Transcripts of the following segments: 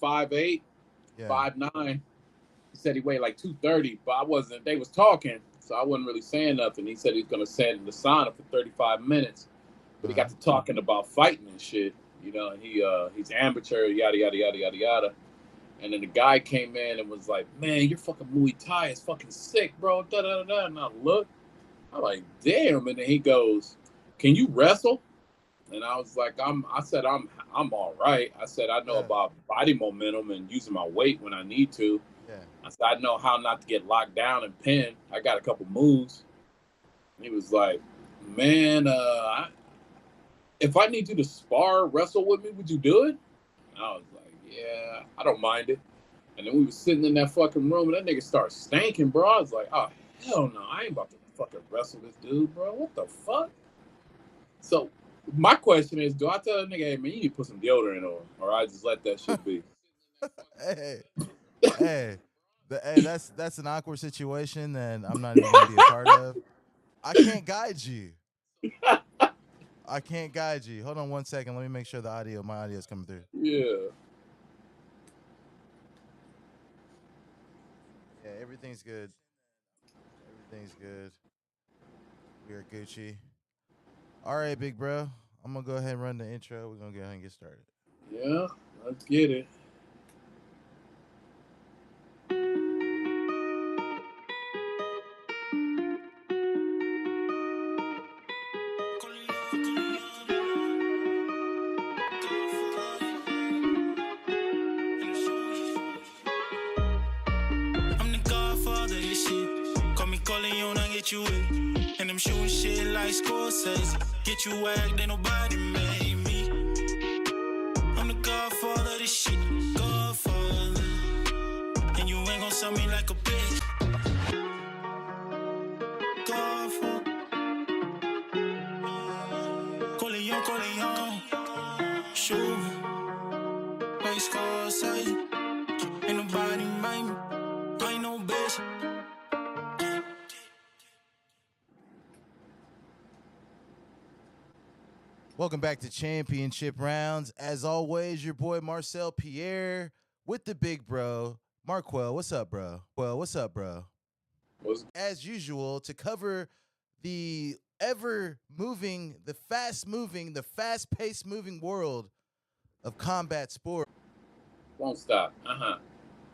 5'8", Yeah. 5'9". He said he weighed like 230, but I wasn't. They was talking, so I wasn't really saying nothing. He said he's gonna stand in the sauna for 35 minutes, but he got to talking about fighting and shit. And he's amateur, yada yada yada yada yada. And then the guy came in and was like, "Man, your fucking Muay Thai is fucking sick, bro." Da da da da. And I look, I'm like, "Damn!" And then he goes, "Can you wrestle?" And I was like, I said, I'm all right. I said, I know Yeah. about body momentum and using my weight when I need to. Yeah. I said, I know how not to get locked down and pinned. I got a couple moves. He was like, man, if I need you to spar, wrestle with me, would you do it? And I was like, yeah, I don't mind it. And then we was sitting in that fucking room, and that nigga started stanking, bro. I was like, oh, hell no, I ain't about to fucking wrestle this dude, bro. What the fuck? So my question is, do I tell a nigga, hey, man, you need to put some deodorant on, or I just let that shit be? Hey, hey, that's an awkward situation that I'm not even gonna be a part of. I can't guide you. I can't guide you. Hold on one second. Let me make sure my audio is coming through. Yeah. Yeah, everything's good. Everything's good. We are Gucci. All right, big bro. I'm gonna go ahead and run the intro. We're gonna go ahead and get started. Yeah, let's get it. You in. And I'm shooting shit like Scorsese. Get you whacked, ain't nobody made me. I'm the godfather of this shit, godfather. And you ain't gon' sell me like a bitch. Godfather. Coleon. Shoot. Like Scorsese. Ain't nobody made me. I ain't no bitch. Welcome back to Championship Rounds. As always, your boy Marcel Pierre with the big bro, Marquel. What's up, bro? What's up, bro? As usual, to cover the ever-moving, the fast-moving, the fast-paced moving world of combat sport. Won't stop.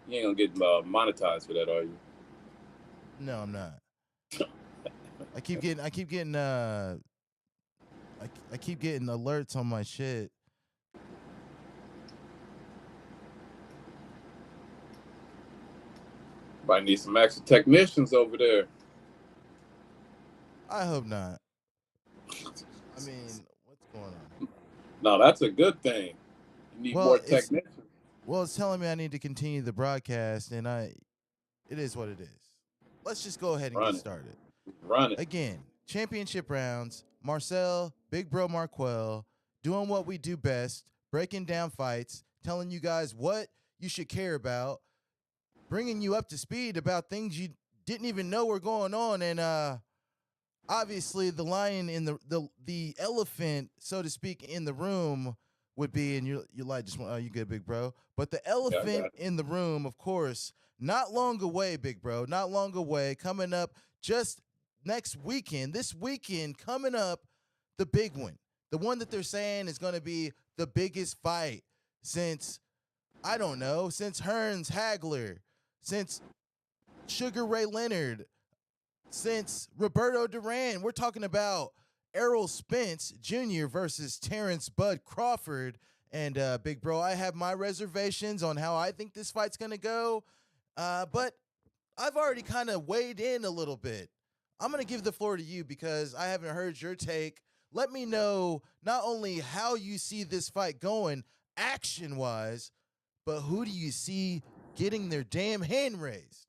You ain't gonna get monetized for that, are you? No, I'm not. I keep getting I keep getting alerts on my shit. Might need some extra technicians over there. I hope not. I mean, what's going on? No, that's a good thing. You need more technicians. It's telling me I need to continue the broadcast, and it is what it is. Let's just go ahead and get started. Run it. Again, championship rounds, Marcel, Big Bro Marquel, doing what we do best, breaking down fights, telling you guys what you should care about, bringing you up to speed about things you didn't even know were going on, and obviously the lion in the elephant, so to speak, in the room would be, and you're like, just you good, big bro. But the elephant in the room, of course, not long away, big bro, not long away, coming up just next weekend, this weekend coming up, the big one, the one that they're saying is going to be the biggest fight since, I don't know, since Hearns Hagler, since Sugar Ray Leonard, since Roberto Duran. We're talking about Errol Spence Jr. versus Terrence Bud Crawford. And big bro, I have my reservations on how I think this fight's going to go. But I've already kind of weighed in a little bit. I'm going to give the floor to you because I haven't heard your take. Let me know not only how you see this fight going action-wise, but who do you see getting their damn hand raised?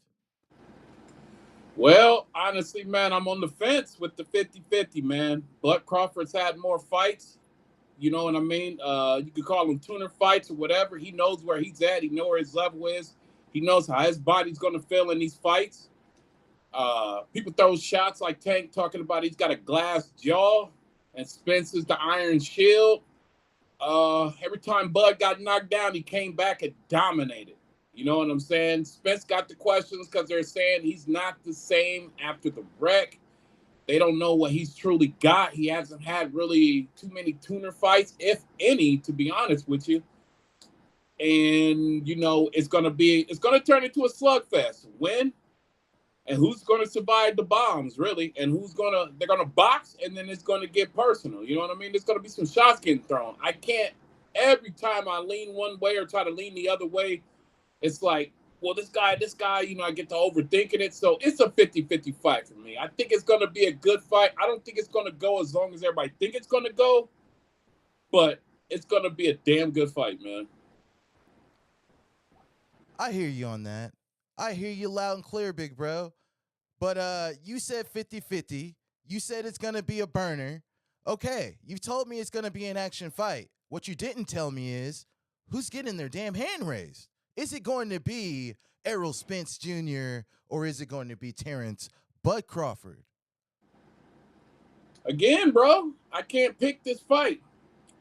Well, honestly, man, I'm on the fence with the 50-50, man. Bud Crawford's had more fights. You know what I mean? You could call them tuner fights or whatever. He knows where he's at. He knows where his level is. He knows how his body's going to feel in these fights. People throw shots like Tank talking about he's got a glass jaw and Spence is the iron shield. Every time Bud got knocked down, he came back and dominated. You know what I'm saying? Spence got the questions because they're saying he's not the same after the wreck. They don't know what he's truly got. He hasn't had really too many tuner fights, if any, to be honest with you. And it's gonna turn into a slugfest. When and who's gonna survive the bombs, really? And they're gonna box, and then it's gonna get personal. You know what I mean? There's gonna be some shots getting thrown. I can't every time I lean one way or try to lean the other way, it's like, well, this guy, I get to overthinking it. So it's a 50-50 fight for me. I think it's going to be a good fight. I don't think it's going to go as long as everybody think it's going to go, but it's going to be a damn good fight, man. I hear you on that. I hear you loud and clear, big bro. But you said 50-50. You said it's going to be a burner. Okay, you've told me it's going to be an action fight. What you didn't tell me is who's getting their damn hand raised. Is it going to be Errol Spence Jr. or is it going to be Terrence Bud Crawford? Again, bro, I can't pick this fight.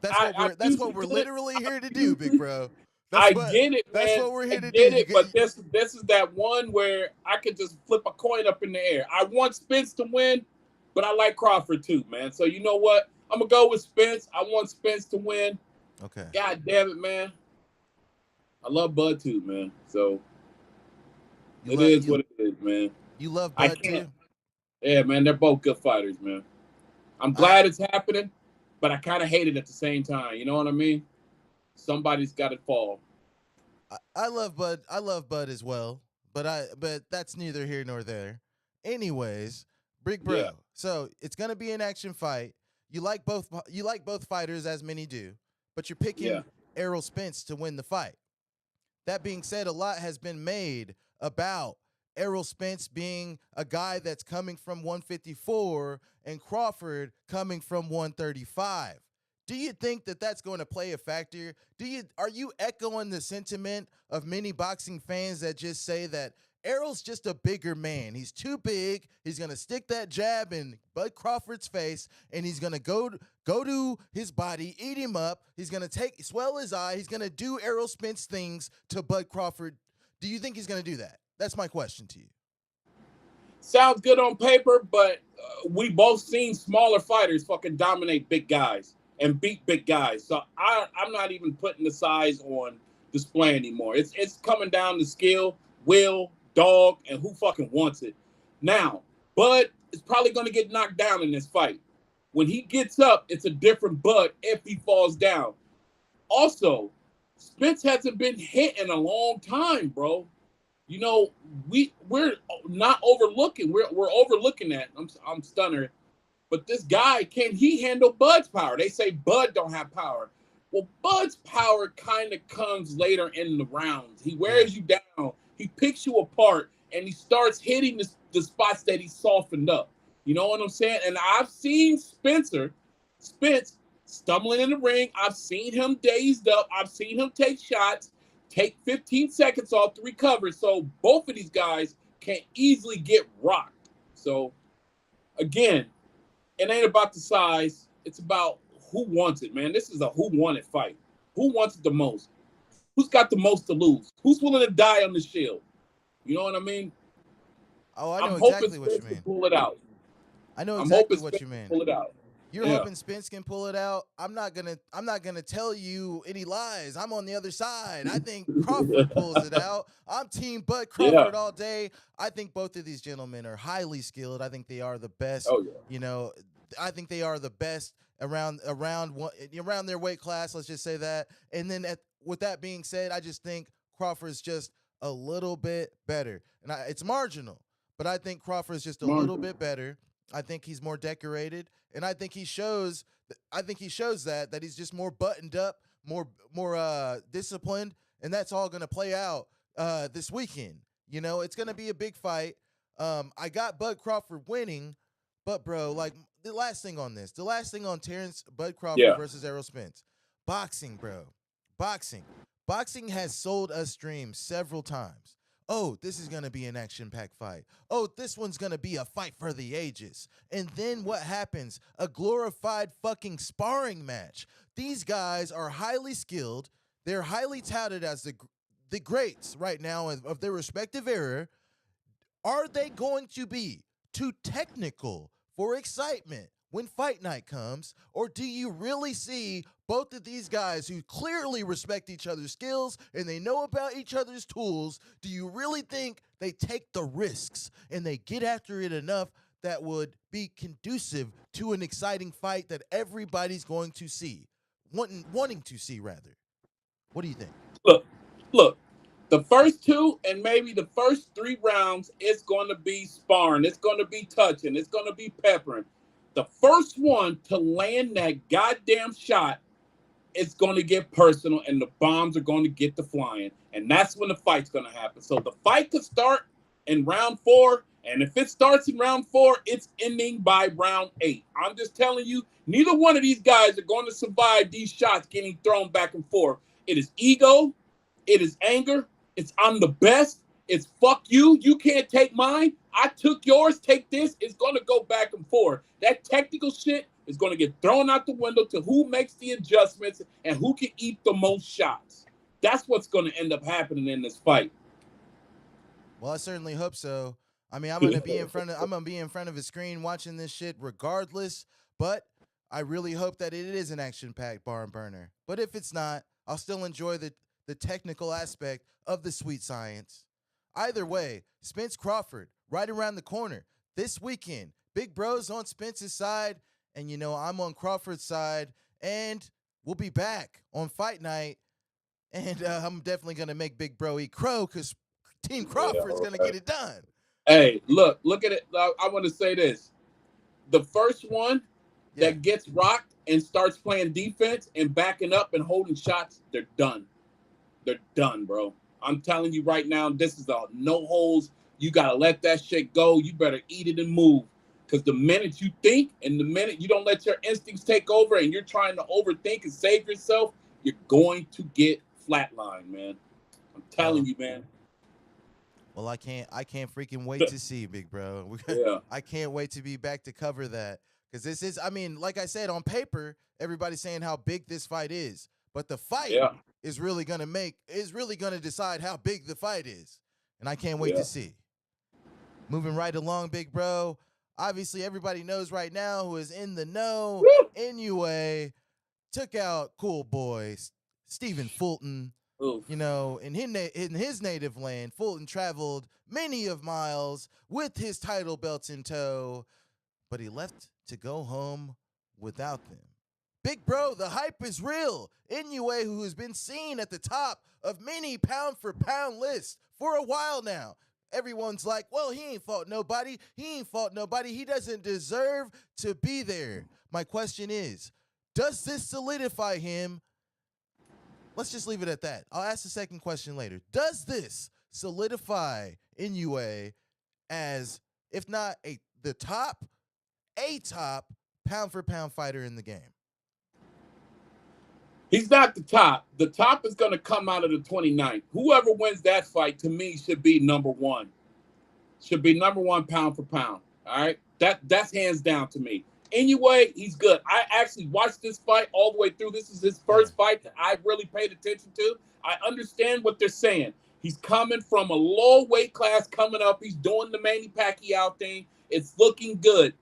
That's what we're literally here to do, big bro. I get it, man. That's what we're here to do. It, but this is that one where I could just flip a coin up in the air. I want Spence to win, but I like Crawford too, man. So you know what? I'm gonna go with Spence. I want Spence to win. Okay. God damn it, man. I love Bud too, man. So it is what it is, man. You love Bud too? Yeah, man. They're both good fighters, man. I'm glad it's happening, but I kind of hate it at the same time. You know what I mean? Somebody's got to fall. I love Bud. I love Bud as well, but that's neither here nor there. Anyways, big bro. Yeah. So it's gonna be an action fight. You like both fighters, as many do, but you're picking Errol Spence to win the fight. That being said, a lot has been made about Errol Spence being a guy that's coming from 154 and Crawford coming from 135. Do you think that that's going to play a factor? Are you echoing the sentiment of many boxing fans that just say that Errol's just a bigger man? He's too big. He's going to stick that jab in Bud Crawford's face, and he's going to go to his body, eat him up. He's going to swell his eye. He's going to do Errol Spence things to Bud Crawford. Do you think he's going to do that? That's my question to you. Sounds good on paper, but we both seen smaller fighters fucking dominate big guys and beat big guys. So I'm not even putting the size on display anymore. It's coming down to skill, will, dog, and who fucking wants it. Now, Bud is probably going to get knocked down in this fight. When he gets up, it's a different Bud if he falls down. Also, Spence hasn't been hit in a long time, bro. You know, we're not overlooking. We're overlooking that. I'm stunner. But this guy, can he handle Bud's power? They say Bud don't have power. Well, Bud's power kind of comes later in the rounds. He wears you down. He picks you apart, and he starts hitting the spots that he softened up. You know what I'm saying? And I've seen Spence stumbling in the ring. I've seen him dazed up. I've seen him take shots, take 15 seconds off to recover. So both of these guys can easily get rocked. So, again, it ain't about the size. It's about who wants it, man. This is a who won it fight. Who wants it the most? Who's got the most to lose? Who's willing to die on the shield? You know what I mean? Oh, I know exactly what you mean. Pull it out. I know exactly what you mean. Pull it out. You're hoping Spence can pull it out. I'm not gonna tell you any lies. I'm on the other side. I think Crawford pulls it out. I'm team Bud Crawford all day. I think both of these gentlemen are highly skilled. I think they are the best. Oh, yeah. You know, I think they are the best around their weight class. Let's just say that. And then with that being said, I just think Crawford's just a little bit better. And it's marginal, but I think Crawford's just a little bit better. I think he's more decorated, and I think he shows that he's just more buttoned up, more disciplined, and that's all going to play out this weekend. You know, it's going to be a big fight. I got Bud Crawford winning, but bro, like the last thing on Terrence Bud Crawford versus Errol Spence, boxing, bro, boxing has sold us dreams several times. oh, this is going to be an action-packed fight. Oh, this one's going to be a fight for the ages. And then what happens? A glorified fucking sparring match. These guys are highly skilled. They're highly touted as the greats right now of their respective era. Are they going to be too technical for excitement when fight night comes? Or do you really see both of these guys who clearly respect each other's skills and they know about each other's tools? Do you really think they take the risks and they get after it enough that would be conducive to an exciting fight that everybody's going to see, wanting to see rather? What do you think? Look. The first 2 and maybe the first 3 rounds, it's going to be sparring. It's going to be touching. It's going to be peppering. The first one to land that goddamn shot, it's going to get personal, and the bombs are going to get to flying. And that's when the fight's going to happen. So the fight could start in round 4, and if it starts in round 4, it's ending by round 8. I'm just telling you, neither one of these guys are going to survive these shots getting thrown back and forth. It is ego. It is anger. It's I'm the best. It's fuck you. You can't take mine. I took yours. Take this. It's going to go back and forth. That technical shit is going to get thrown out the window to who makes the adjustments and who can eat the most shots. That's what's going to end up happening in this fight. Well, I certainly hope so. I mean, I'm gonna be in front of a screen watching this shit regardless. But I really hope that it is an action-packed barn burner. But if it's not, I'll still enjoy the technical aspect of the sweet science. Either way, Spence Crawford right around the corner this weekend. Big Bro's on Spence's side, and I'm on Crawford's side, and we'll be back on Fight Night. And I'm definitely gonna make Big Bro eat crow because Team Crawford's gonna get it done. Hey, look at it. I want to say this: the first one that gets rocked and starts playing defense and backing up and holding shots, they're done. They're done, bro. I'm telling you right now, this is a no holds. You got to let that shit go. You better eat it and move. Because the minute you think and the minute you don't let your instincts take over and you're trying to overthink and save yourself, you're going to get flatlined, man. I'm telling you, man. Well, I can't freaking wait to see, Big Bro. Yeah. I can't wait to be back to cover that. Because this is, I mean, like I said, on paper, everybody's saying how big this fight is. But the fight is really going to decide how big the fight is. And I can't wait to see. Moving right along, Big Bro. Obviously, everybody knows right now who is in the know. Inoue took out cool boy Stephen Fulton. Oof. In his native land, Fulton traveled many of miles with his title belts in tow, but he left to go home without them. Big Bro, the hype is real. Inoue, who has been seen at the top of many pound-for-pound lists for a while now. Everyone's like, well, he ain't fought nobody. He doesn't deserve to be there. My question is, does this solidify him? Let's just leave it at that. I'll ask the second question later. Does this solidify Inoue as, if not a top pound-for-pound fighter in the game? He's not the top. The top is going to come out of the 29th. Whoever wins that fight, to me, should be number one. Should be number one pound for pound. All right? That's hands down to me. Inoue, he's good. I actually watched this fight all the way through. This is his first fight that I really paid attention to. I understand what they're saying. He's coming from a low weight class coming up. He's doing the Manny Pacquiao thing. It's looking good.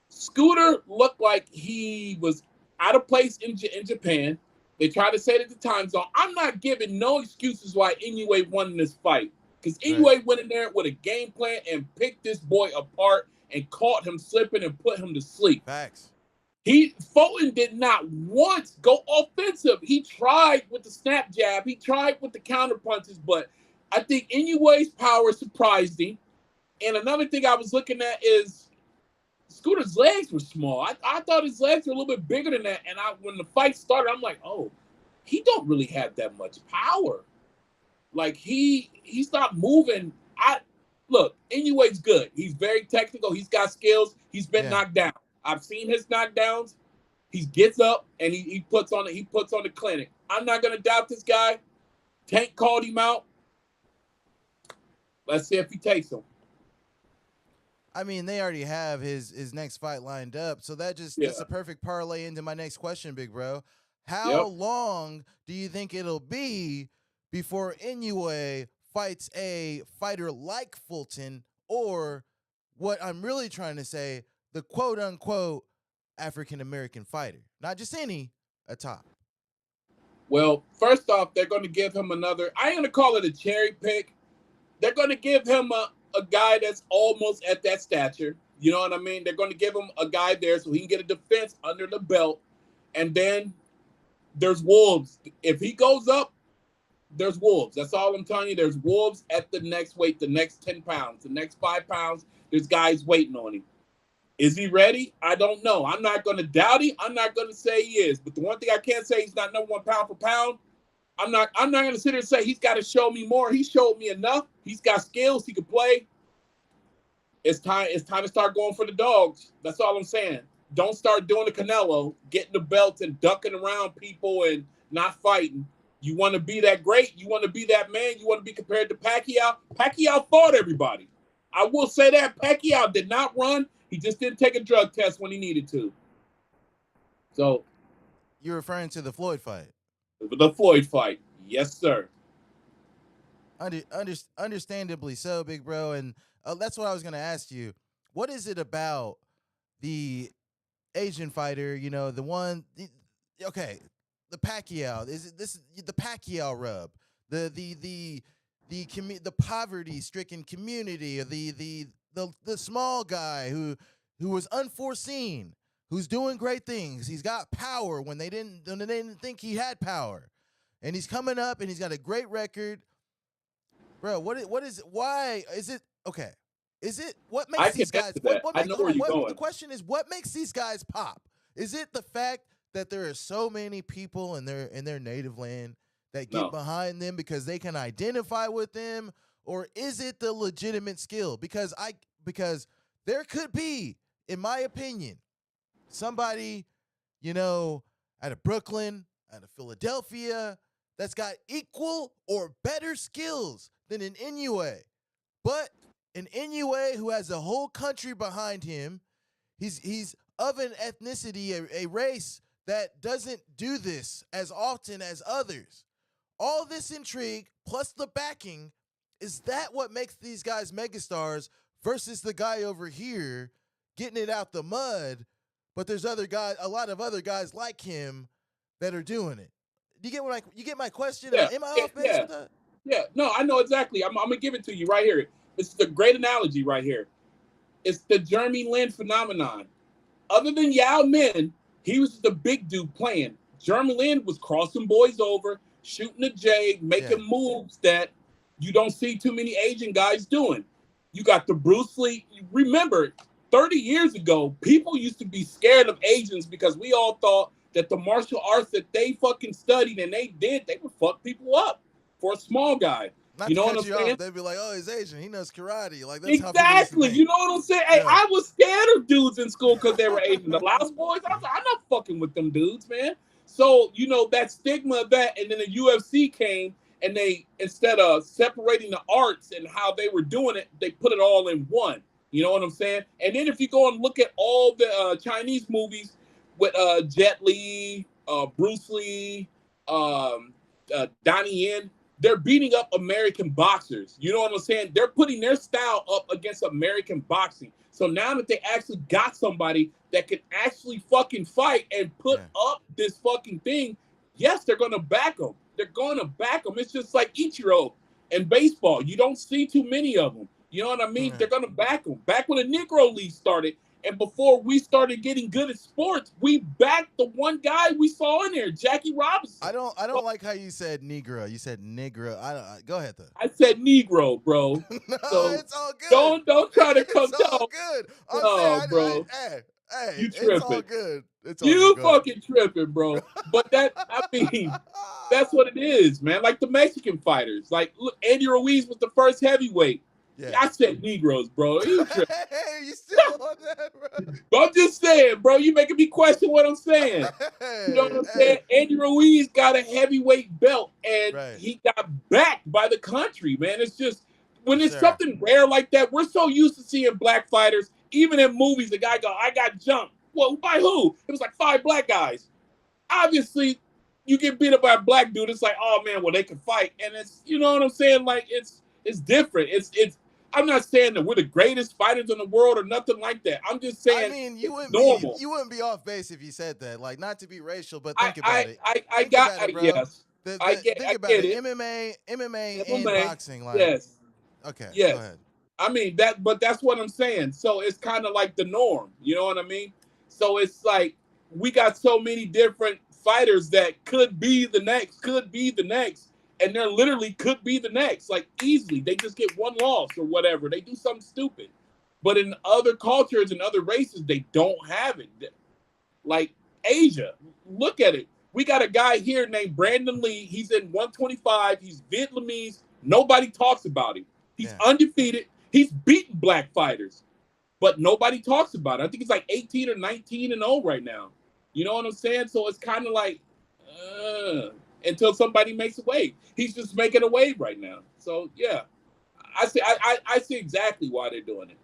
Scooter looked like he was out of place in Japan. They tried to say it at the time zone. I'm not giving no excuses why Inoue won this fight. Because Inoue went in there with a game plan and picked this boy apart and caught him slipping and put him to sleep. Facts. Fulton did not once go offensive. He tried with the snap jab. He tried with the counter punches, but I think Inoue's power surprised him. And another thing I was looking at is Scooter's legs were small. I thought his legs were a little bit bigger than that. And when the fight started, I'm like, oh, he don't really have that much power. Like he's not moving. Look, Inoue's good. He's very technical. He's got skills. He's been knocked down. I've seen his knockdowns. He gets up and he puts on the clinic. I'm not gonna doubt this guy. Tank called him out. Let's see if he takes him. I mean, they already have his next fight lined up, so that's a perfect parlay into my next question, big bro. How long do you think it'll be before Inoue fights a fighter like Fulton, or what I'm really trying to say, the quote unquote African American fighter, not just any, a top? Well, first off, they're going to give him another. I ain't going to call it a cherry pick. They're going to give him a guy that's almost at that stature. You know what I mean? They're going to give him a guy there so he can get a defense under the belt. And then there's wolves. If he goes up, there's wolves. That's all I'm telling you. There's wolves at the next weight, the next 10 pounds, the next 5 pounds. There's guys waiting on him. Is he ready? I don't know. I'm not going to doubt him. I'm not going to say he is. But the one thing I can say, he's not number one pound for pound. I'm not going to sit here and say he's got to show me more. He showed me enough. He's got skills. He can play. It's time to start going for the dogs. That's all I'm saying. Don't start doing the Canelo, getting the belt and ducking around people and not fighting. You want to be that great. You want to be that man. You want to be compared to Pacquiao. Pacquiao fought everybody. I will say that Pacquiao did not run. He just didn't take a drug test when he needed to. So, you're referring to the Floyd fight? The Floyd fight. Yes, sir. Understandably so, big bro. And that's what I was going to ask you. What is it about the Asian fighter, the Pacquiao, the Pacquiao rub, the poverty-stricken community, the small guy who was unforeseen, who's doing great things. He's got power when they didn't think he had power, and he's coming up and he's got a great record, bro. What is what makes these guys? I know where you're going. The question is, what makes these guys pop? Is it the fact that there are so many people in their native land that get behind them because they can identify with them, or is it the legitimate skill? Because there could be, in my opinion, somebody, out of Brooklyn, out of Philadelphia, that's got equal or better skills than an Inoue. But an Inoue who has a whole country behind him, he's of an ethnicity, a race that doesn't do this as often as others. All this intrigue, plus the backing, is that what makes these guys megastars versus the guy over here getting it out the mud, but there's a lot of other guys like him that are doing it? Do you get my question? Yeah, Am I off base with that? Yeah, no, I know exactly. I'm gonna give it to you right here. This is a great analogy right here. It's the Jeremy Lin phenomenon. Other than Yao Min, he was the big dude playing. Jeremy Lin was crossing boys over, shooting the J, making moves that you don't see too many Asian guys doing. You got the Bruce Lee. Remember, 30 years ago, people used to be scared of Asians because we all thought that the martial arts that they fucking studied and they would fuck people up for a small guy. You know what I'm saying? They'd be like, "Oh, he's Asian. He knows karate." Like, that's exactly. You know what I'm saying? Hey, I was scared of dudes in school because they were Asian. The Laos boys, I'm not fucking with them dudes, man. So, that stigma of that, and then the UFC came, and they, instead of separating the arts and how they were doing it, they put it all in one. You know what I'm saying? And then if you go and look at all the Chinese movies with Jet Li, Bruce Lee, Donnie Yen, they're beating up American boxers. You know what I'm saying? They're putting their style up against American boxing. So now that they actually got somebody that can actually fucking fight and put up this fucking thing, yes, they're going to back them. They're going to back them. It's just like Ichiro in baseball. You don't see too many of them. You know what I mean? They're going to back them. Back when the Negro League started, and before we started getting good at sports, we backed the one guy we saw in there, Jackie Robinson. I don't like how you said Negro. You said Negro. Go ahead though. I said Negro, bro. No, so it's all good. Don't try to come down. It's all good. Oh, bro. Hey, you tripping. It's all good. It's all you good. Fucking tripping, bro. But that's what it is, man. Like the Mexican fighters. Like, look, Andy Ruiz was the first heavyweight. Yeah. I said Negroes, bro. You still on that, bro? I'm just saying, bro. You making me question what I'm saying. You know what I'm saying? Andy Ruiz got a heavyweight belt, and he got backed by the country, man. It's just when it's something rare like that, we're so used to seeing black fighters. Even in movies, the guy go, "I got jumped." Well, by who? It was like 5 black guys. Obviously, you get beat up by a black dude. It's like, oh man, well they can fight, and it's, you know what I'm saying? Like it's different. It's. I'm not saying that we're the greatest fighters in the world or nothing like that. I'm just saying, I mean, you wouldn't be off base if you said that. Like, not to be racial, but think about it. Think about it, bro. Yes. Think about it. MMA and boxing. Like, yes. Okay. Yes. Go ahead. I mean but that's what I'm saying. So it's kind of like the norm. You know what I mean? So it's like we got so many different fighters that could be the next, and they're literally could be the next. Like easily, they just get one loss or whatever. They do something stupid. But in other cultures and other races, they don't have it. Like Asia, look at it. We got a guy here named Brandon Lee. He's in 125. He's Vietnamese. Nobody talks about him. He's undefeated. He's beaten black fighters, but nobody talks about it. I think he's like 18 or 19-0 right now. You know what I'm saying? So it's kind of like until somebody makes a wave. He's just making a wave right now. So yeah, I see exactly why they're doing it.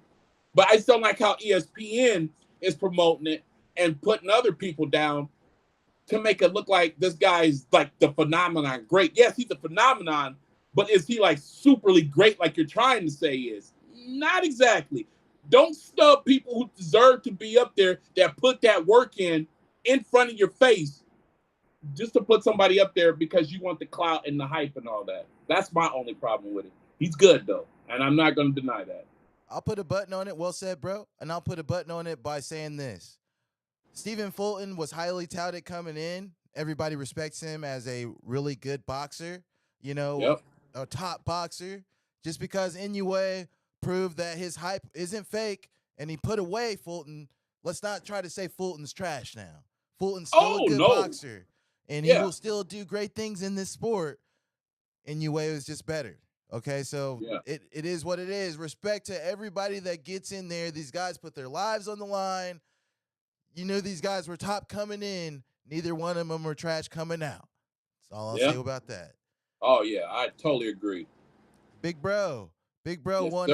But I still like how ESPN is promoting it and putting other people down to make it look like this guy's like the phenomenon great. Yes, he's a phenomenon, but is he like superly great like you're trying to say he is? Not exactly. Don't snub people who deserve to be up there that put that work in front of your face just to put somebody up there because you want the clout and the hype and all that. That's my only problem with it. He's good, though, and I'm not going to deny that. I'll put a button on it. Well said, bro. And I'll put a button on it by saying this. Stephen Fulton was highly touted coming in. Everybody respects him as a really good boxer, you know, a top boxer. Just because Inoue proved that his hype isn't fake and he put away Fulton, let's not try to say Fulton's trash now. Fulton's still a good boxer, and he will still do great things in this sport. Inoue is just better. Okay, so it is what it is. Respect to everybody that gets in there. These guys put their lives on the line. You know, these guys were top coming in. Neither one of them were trash coming out. That's all I'll say about that. Oh, yeah, I totally agree. Big bro won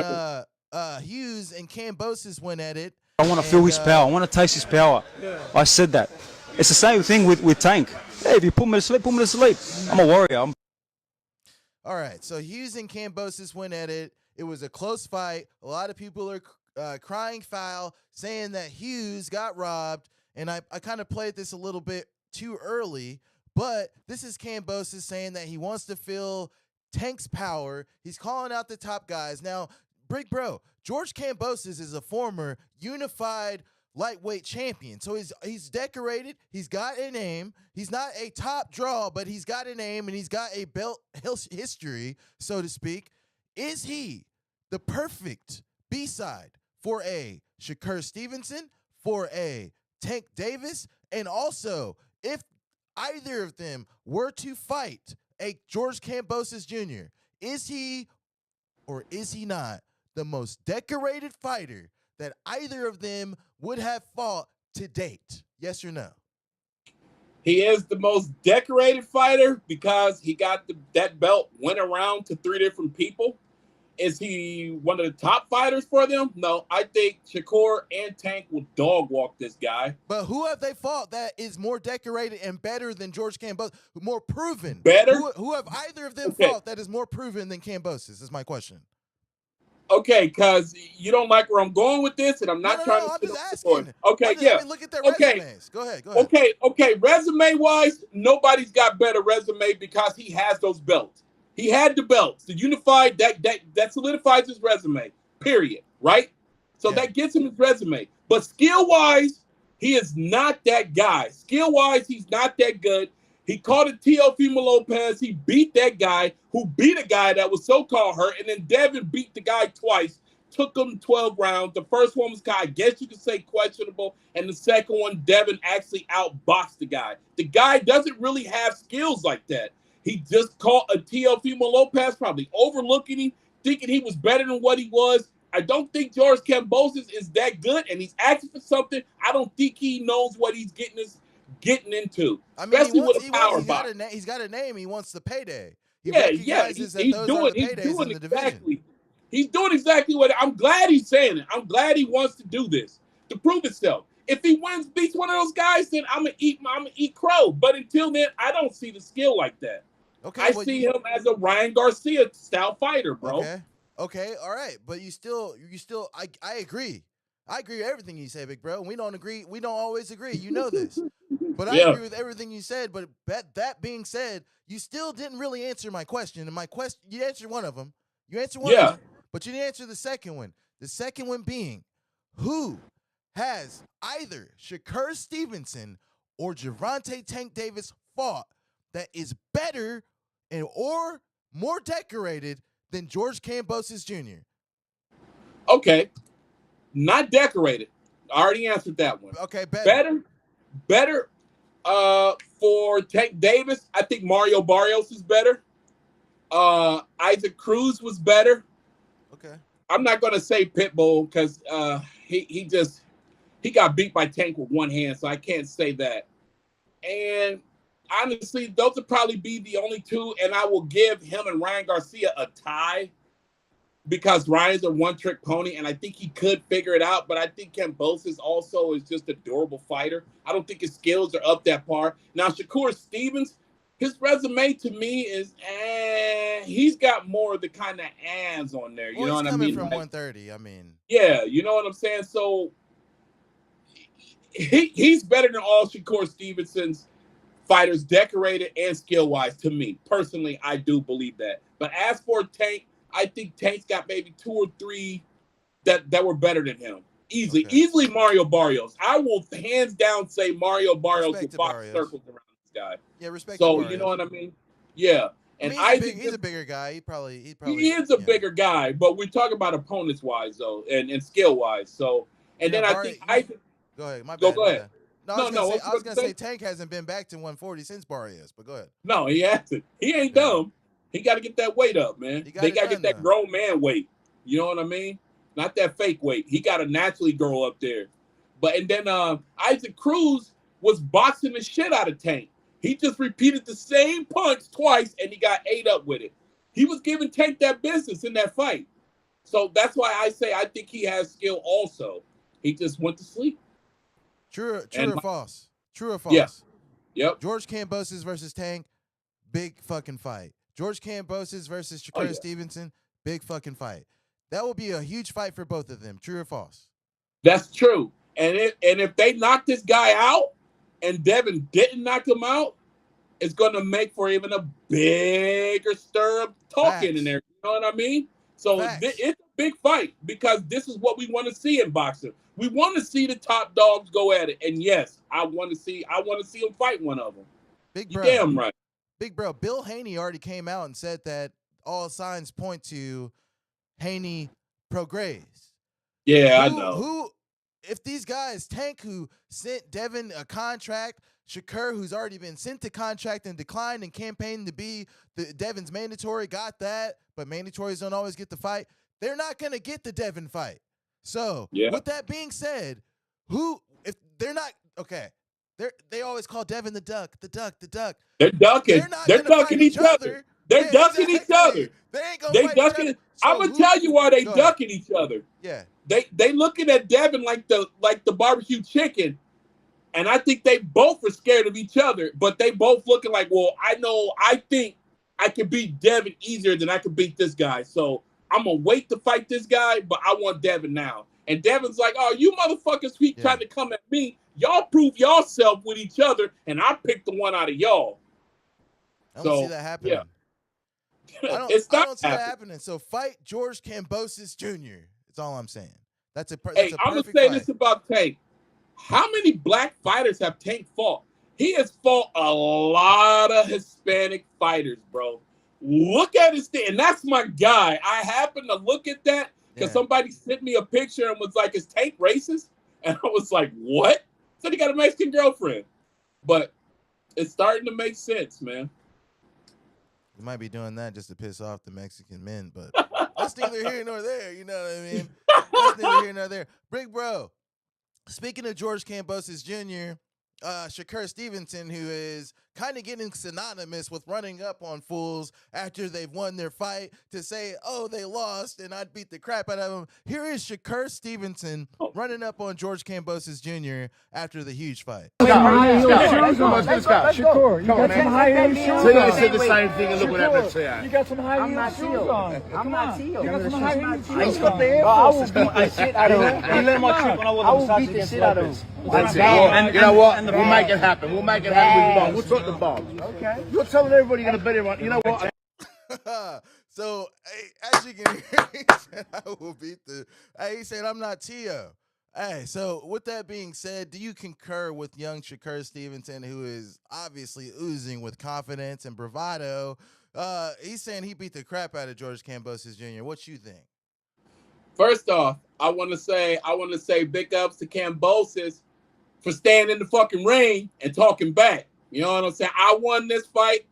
Hughes and Kambosos went at it. I want to feel his power. I want to taste his power. Yeah. I said that. It's the same thing with Tank. Hey, if you put me to sleep, put me to sleep. I'm a warrior. All right, so Hughes and Kambosos went at it. It was a close fight. A lot of people are crying foul, saying that Hughes got robbed, and I kind of played this a little bit too early, but this is Kambosos saying that he wants to feel Tank's power. He's calling out the top guys. Now, Big Bro, George Kambosos is a former unified lightweight champion. So he's decorated. He's got a name. He's not a top draw, but he's got a name and he's got a belt history, so to speak. Is he the perfect B-side for a Shakur Stevenson, for a Tank Davis? And also, if either of them were to fight a George Kambosos Jr., is he or is he not the most decorated fighter that either of them would have fought to date? Yes or no? He is the most decorated fighter because he got that belt went around to 3 different people. Is he one of the top fighters for them? No, I think Shakur and Tank will dog walk this guy. But who have they fought that is more decorated and better than George Kambosos? More proven? Better? Who have either of them fought that is more proven than Kambosos? Is my question. Okay, because you don't like where I'm going with this, and I'm not trying to. I'm just asking. Okay, Look at their resumes. Go ahead. Okay. Resume-wise, nobody's got better resume because he has those belts. He had the belts. The unified that solidifies his resume. Period. Right. So that gets him his resume. But skill-wise, he is not that guy. Skill-wise, he's not that good. He caught a Teofimo Lopez. He beat that guy who beat a guy that was so-called hurt. And then Devin beat the guy twice, took him 12 rounds. The first one was I guess you could say questionable. And the second one, Devin actually outboxed the guy. The guy doesn't really have skills like that. He just caught a Teofimo Lopez, probably overlooking him, thinking he was better than what he was. I don't think George Kambosos is that good, and he's asking for something. I don't think he knows what he's getting into. I mean, especially with a power box. He's got a name. He wants the payday. He recognizes that those are the paydays in the division. Exactly. He's doing exactly what I'm glad he's saying it. I'm glad he wants to do this to prove himself. If he beats one of those guys, then I'm gonna eat crow. But until then, I don't see the skill like that. Okay, I see him as a Ryan Garcia style fighter, bro. Okay, all right. But you still I agree. I agree with everything you say, big bro. We don't always agree. You know this. But I agree with everything you said. But that being said, you still didn't really answer my question. And my question, you answered one of them. You answered one of them, but you didn't answer the second one. The second one being, who has either Shakur Stevenson or Gervonta Tank Davis fought that is better or more decorated than George Kambosos Jr.? Okay. Not decorated. I already answered that one. Okay, Better. For Tank Davis, I think Mario Barrios is better. Isaac Cruz was better. Okay. I'm not gonna say Pitbull because he got beat by Tank with one hand, so I can't say that. And honestly, those would probably be the only two, and I will give him and Ryan Garcia a tie because Ryan's a one-trick pony, and I think he could figure it out, but I think Kambosos also is just a durable fighter. I don't think his skills are up that par. Now, Shakur Stevens, his resume to me is, he's got more of the kind of ads on there. You know what I mean? He's coming from 130, I mean. Yeah, you know what I'm saying? So, he's better than all Shakur Stevenson's fighters, decorated and skill-wise, to me. Personally, I do believe that. But as for Tank, I think Tank's got maybe 2 or 3 that were better than him. Easily Mario Barrios. I will hands down say Mario Barrios will box circles around this guy. Yeah, respect. So you know what I mean? Yeah. And he's a bigger guy. He is a bigger guy, but we're talking about opponents wise though, and skill wise. So then I think go ahead. My bad. Go ahead. No, I was gonna say Tank hasn't been back to 140 since Barrios, but go ahead. No, he hasn't. He ain't dumb. He got to get that weight up, man. They got to get that grown man weight. You know what I mean? Not that fake weight. He got to naturally grow up there. And then Isaac Cruz was boxing the shit out of Tank. He just repeated the same punch twice, and he got ate up with it. He was giving Tank that business in that fight. So that's why I say I think he has skill also. He just went to sleep. True or false? True or false? Yeah. Yep. George Kambosos versus Tank, big fucking fight. George Kambosos versus Shakur Stevenson, big fucking fight. That will be a huge fight for both of them. True or false? That's true. And if they knock this guy out and Devin didn't knock him out, it's going to make for even a bigger stir of talking in there. You know what I mean? So it's a big fight because this is what we want to see in boxing. We want to see the top dogs go at it. And yes, I want to see him fight one of them. Big bro. You're damn right. Big bro, Bill Haney already came out and said that all signs point to Haney pro-Grays. Yeah, I know. If these guys, Tank, who sent Devin a contract, Shakur, who's already been sent the contract and declined and campaigned to be Devin's mandatory, got that, but mandatories don't always get the fight. They're not going to get the Devin fight. So, with that being said, if they're not, okay, they always call Devin the duck. They're ducking. They're ducking each other. They're ducking each other. They ain't gonna fight each other. So I'm gonna tell you why they ducking each other. Yeah. They looking at Devin like the barbecue chicken, and I think they both are scared of each other. But they both looking like, well, I think I can beat Devin easier than I can beat this guy. So I'm gonna wait to fight this guy, but I want Devin now. And Devin's like, oh, you motherfuckers keep trying to come at me. Y'all prove yourself with each other, and I picked the one out of y'all. I don't see that happening. Yeah. I don't see that happening. So fight George Kambosos Jr. That's all I'm saying. That's a perfect fight. I'm going to say this about Tank. How many black fighters have Tank fought? He has fought a lot of Hispanic fighters, bro. Look at his thing. And that's my guy. I happened to look at that because somebody sent me a picture and was like, is Tank racist? And I was like, what? Said he got a Mexican girlfriend. But it's starting to make sense, man. You might be doing that just to piss off the Mexican men, but that's neither here nor there. You know what I mean? That's neither here nor there. Big bro, speaking of George Kambosos Jr., Shakur Stevenson, who is kind of getting synonymous with running up on fools after they've won their fight to say, oh, they lost and I'd beat the crap out of them. Here is Shakur Stevenson running up on George Kambosos Jr. after the huge fight. Shakur, you got some high heel shoes on. Tio said the same thing and look what happened to you. You got some high heel shoes on. I'm not Tio. You got some high heel shoes on. I got the Air Forces. I will beat the shit out of him. That's it. You know what? We'll make it happen. We'll make it happen with the bomb. We'll talk the bomb. Okay. You're telling everybody you're going to bet it on. You know what? So, as you can hear, he said, I will beat the. He said, I'm not Tio. Hey, so with that being said, do you concur with young Shakur Stevenson, who is obviously oozing with confidence and bravado? He's saying he beat the crap out of George Kambosos Jr. What you think? First off, I want to say big ups to Kambosos for staying in the fucking ring and talking back. You know what I'm saying? I won this fight.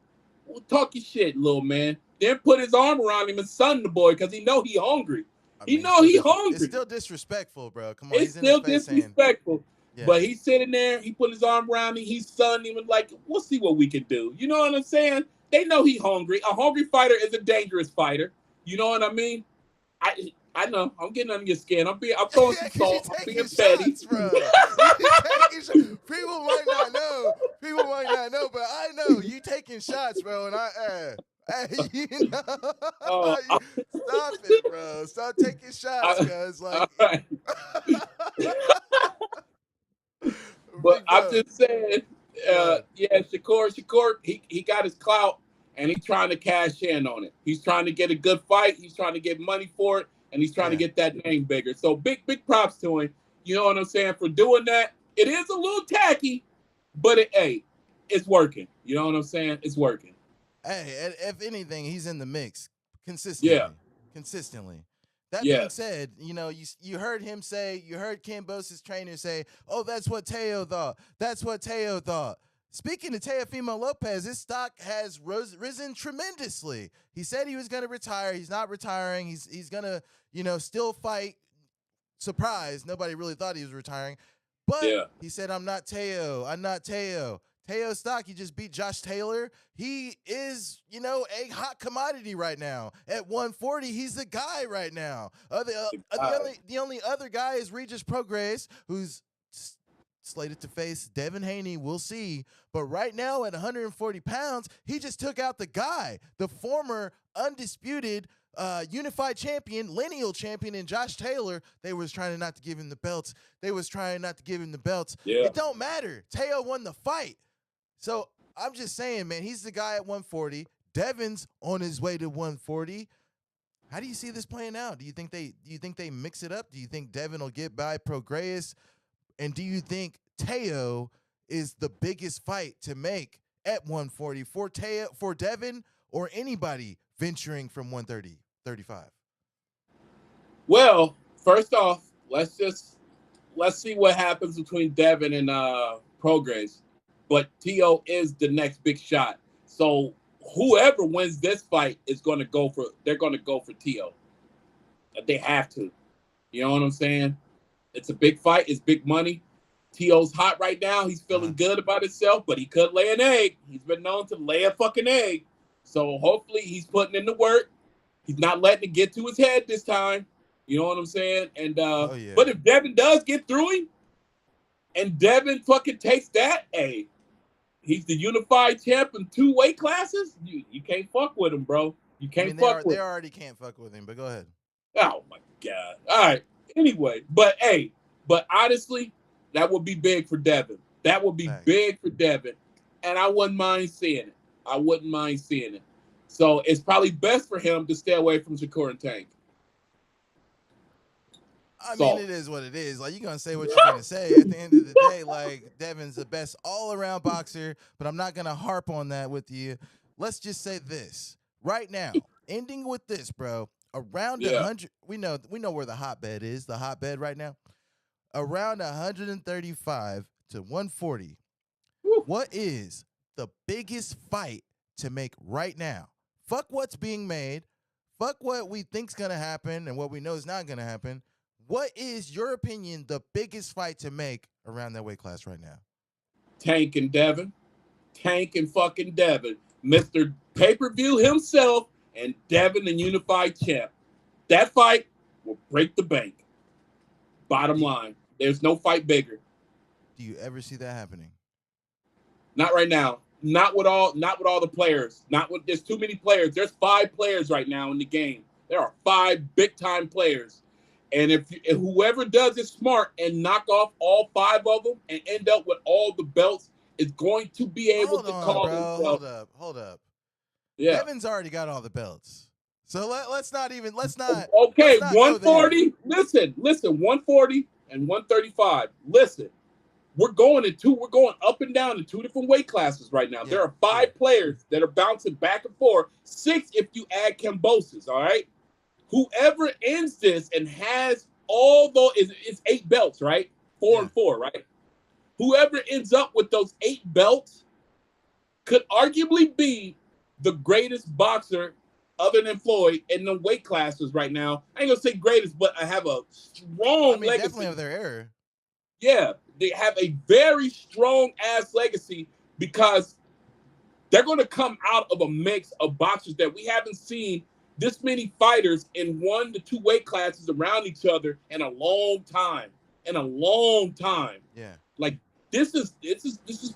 Well, talk your shit, little man. Then put his arm around him and son the boy because he know he hungry. He hungry. It's still disrespectful, bro. Come on, it's still disrespectful. Yeah. But he's sitting there. He put his arm around him. He's son him like, we'll see what we can do. You know what I'm saying? They know he hungry. A hungry fighter is a dangerous fighter. You know what I mean? I know. I'm getting under your skin. I'm throwing some salt. I'm being petty. Bro. People might not know. But I know you taking shots, bro. And you know. Stop it, bro. Stop taking shots, guys. Like. Right. But I'm just saying, Shakur, he got his clout and he's trying to cash in on it. He's trying to get a good fight. He's trying to get money for it. And he's trying to get that name bigger. So big props to him. You know what I'm saying? For doing that. It is a little tacky, but it's working. You know what I'm saying? It's working. Hey, if anything, he's in the mix consistently. Yeah. Consistently. That being said, you know, you heard him say, you heard Kambosos' trainer say, oh, that's what Teo thought. That's what Teo thought. Speaking of Teofimo Lopez, his stock has risen tremendously. He said he was going to retire. He's not retiring. He's going to, still fight. Surprise. Nobody really thought he was retiring. But he said, I'm not Teo. I'm not Teo. Teo's stock, he just beat Josh Taylor. He is, a hot commodity right now. At 140, he's the guy right now. The only other guy is Regis Prograis, who's slated to face Devin Haney. We'll see. But right now at 140 pounds, he just took out the guy, the former undisputed unified champion, lineal champion in Josh Taylor. They was trying not to give him the belts. Yeah. It don't matter. Teo won the fight. So I'm just saying, man, he's the guy at 140. Devin's on his way to 140. How do you see this playing out? Do you think they mix it up? Do you think Devin will get by Prograis? And do you think Teo is the biggest fight to make at 140 for Devin or anybody venturing from 130, 35? Well, first off, let's see what happens between Devin and Prograis. But Teo is the next big shot. So whoever wins this fight is going to go for Teo. They have to. You know what I'm saying? It's a big fight. It's big money. Teo's hot right now. He's feeling good about himself, but he could lay an egg. He's been known to lay a fucking egg. So hopefully he's putting in the work. He's not letting it get to his head this time. You know what I'm saying? And But if Devin does get through him, and Devin fucking takes that, he's the unified champ in 2 weight classes. You can't fuck with him, bro. You can't fuck with him. They already can't fuck with him, but go ahead. Oh, my God. All right. Anyway, but honestly, that would be big for Devin. That would be big for Devin. And I wouldn't mind seeing it. So it's probably best for him to stay away from Shakur and Tank. I mean, it is what it is. Like, you're going to say what you're going to say. At the end of the day, like, Devin's the best all-around boxer, but I'm not going to harp on that with you. Let's just say this. Right now, ending with this, bro, around 100, we know where the hotbed is, the hotbed right now. Around 135 to 140, what is the biggest fight to make right now? Fuck what's being made. Fuck what we think's going to happen and what we know is not going to happen. What is your opinion the biggest fight to make around that weight class right now? Tank and Devin. Tank and fucking Devin. Mr. Pay-per-view himself and Devin the unified champ. That fight will break the bank. Bottom line. There's no fight bigger. Do you ever see that happening? Not right now. Not with all the players. There's too many players. There's 5 players right now in the game. There are 5 big-time players. And if whoever does it smart and knock off all 5 of them and end up with all the belts is going to be able to call themselves. Hold up. Yeah. Devin's already got all the belts. So let's not. Okay, let's not 140. Listen, 140 and 135. Listen, we're going up and down in 2 different weight classes right now. Yeah. There are 5 players that are bouncing back and forth. 6 if you add Kambosos, all right? Whoever ends this and has all those, it's 8 belts, right? 4 and 4, right? Whoever ends up with those 8 belts could arguably be the greatest boxer other than Floyd in the weight classes right now. I ain't gonna say greatest, but I have a strong legacy. Definitely of their era. Yeah, they have a very strong ass legacy because they're going to come out of a mix of boxers that we haven't seen this many fighters in 1 to 2 weight classes around each other in a long time. Yeah. Like this is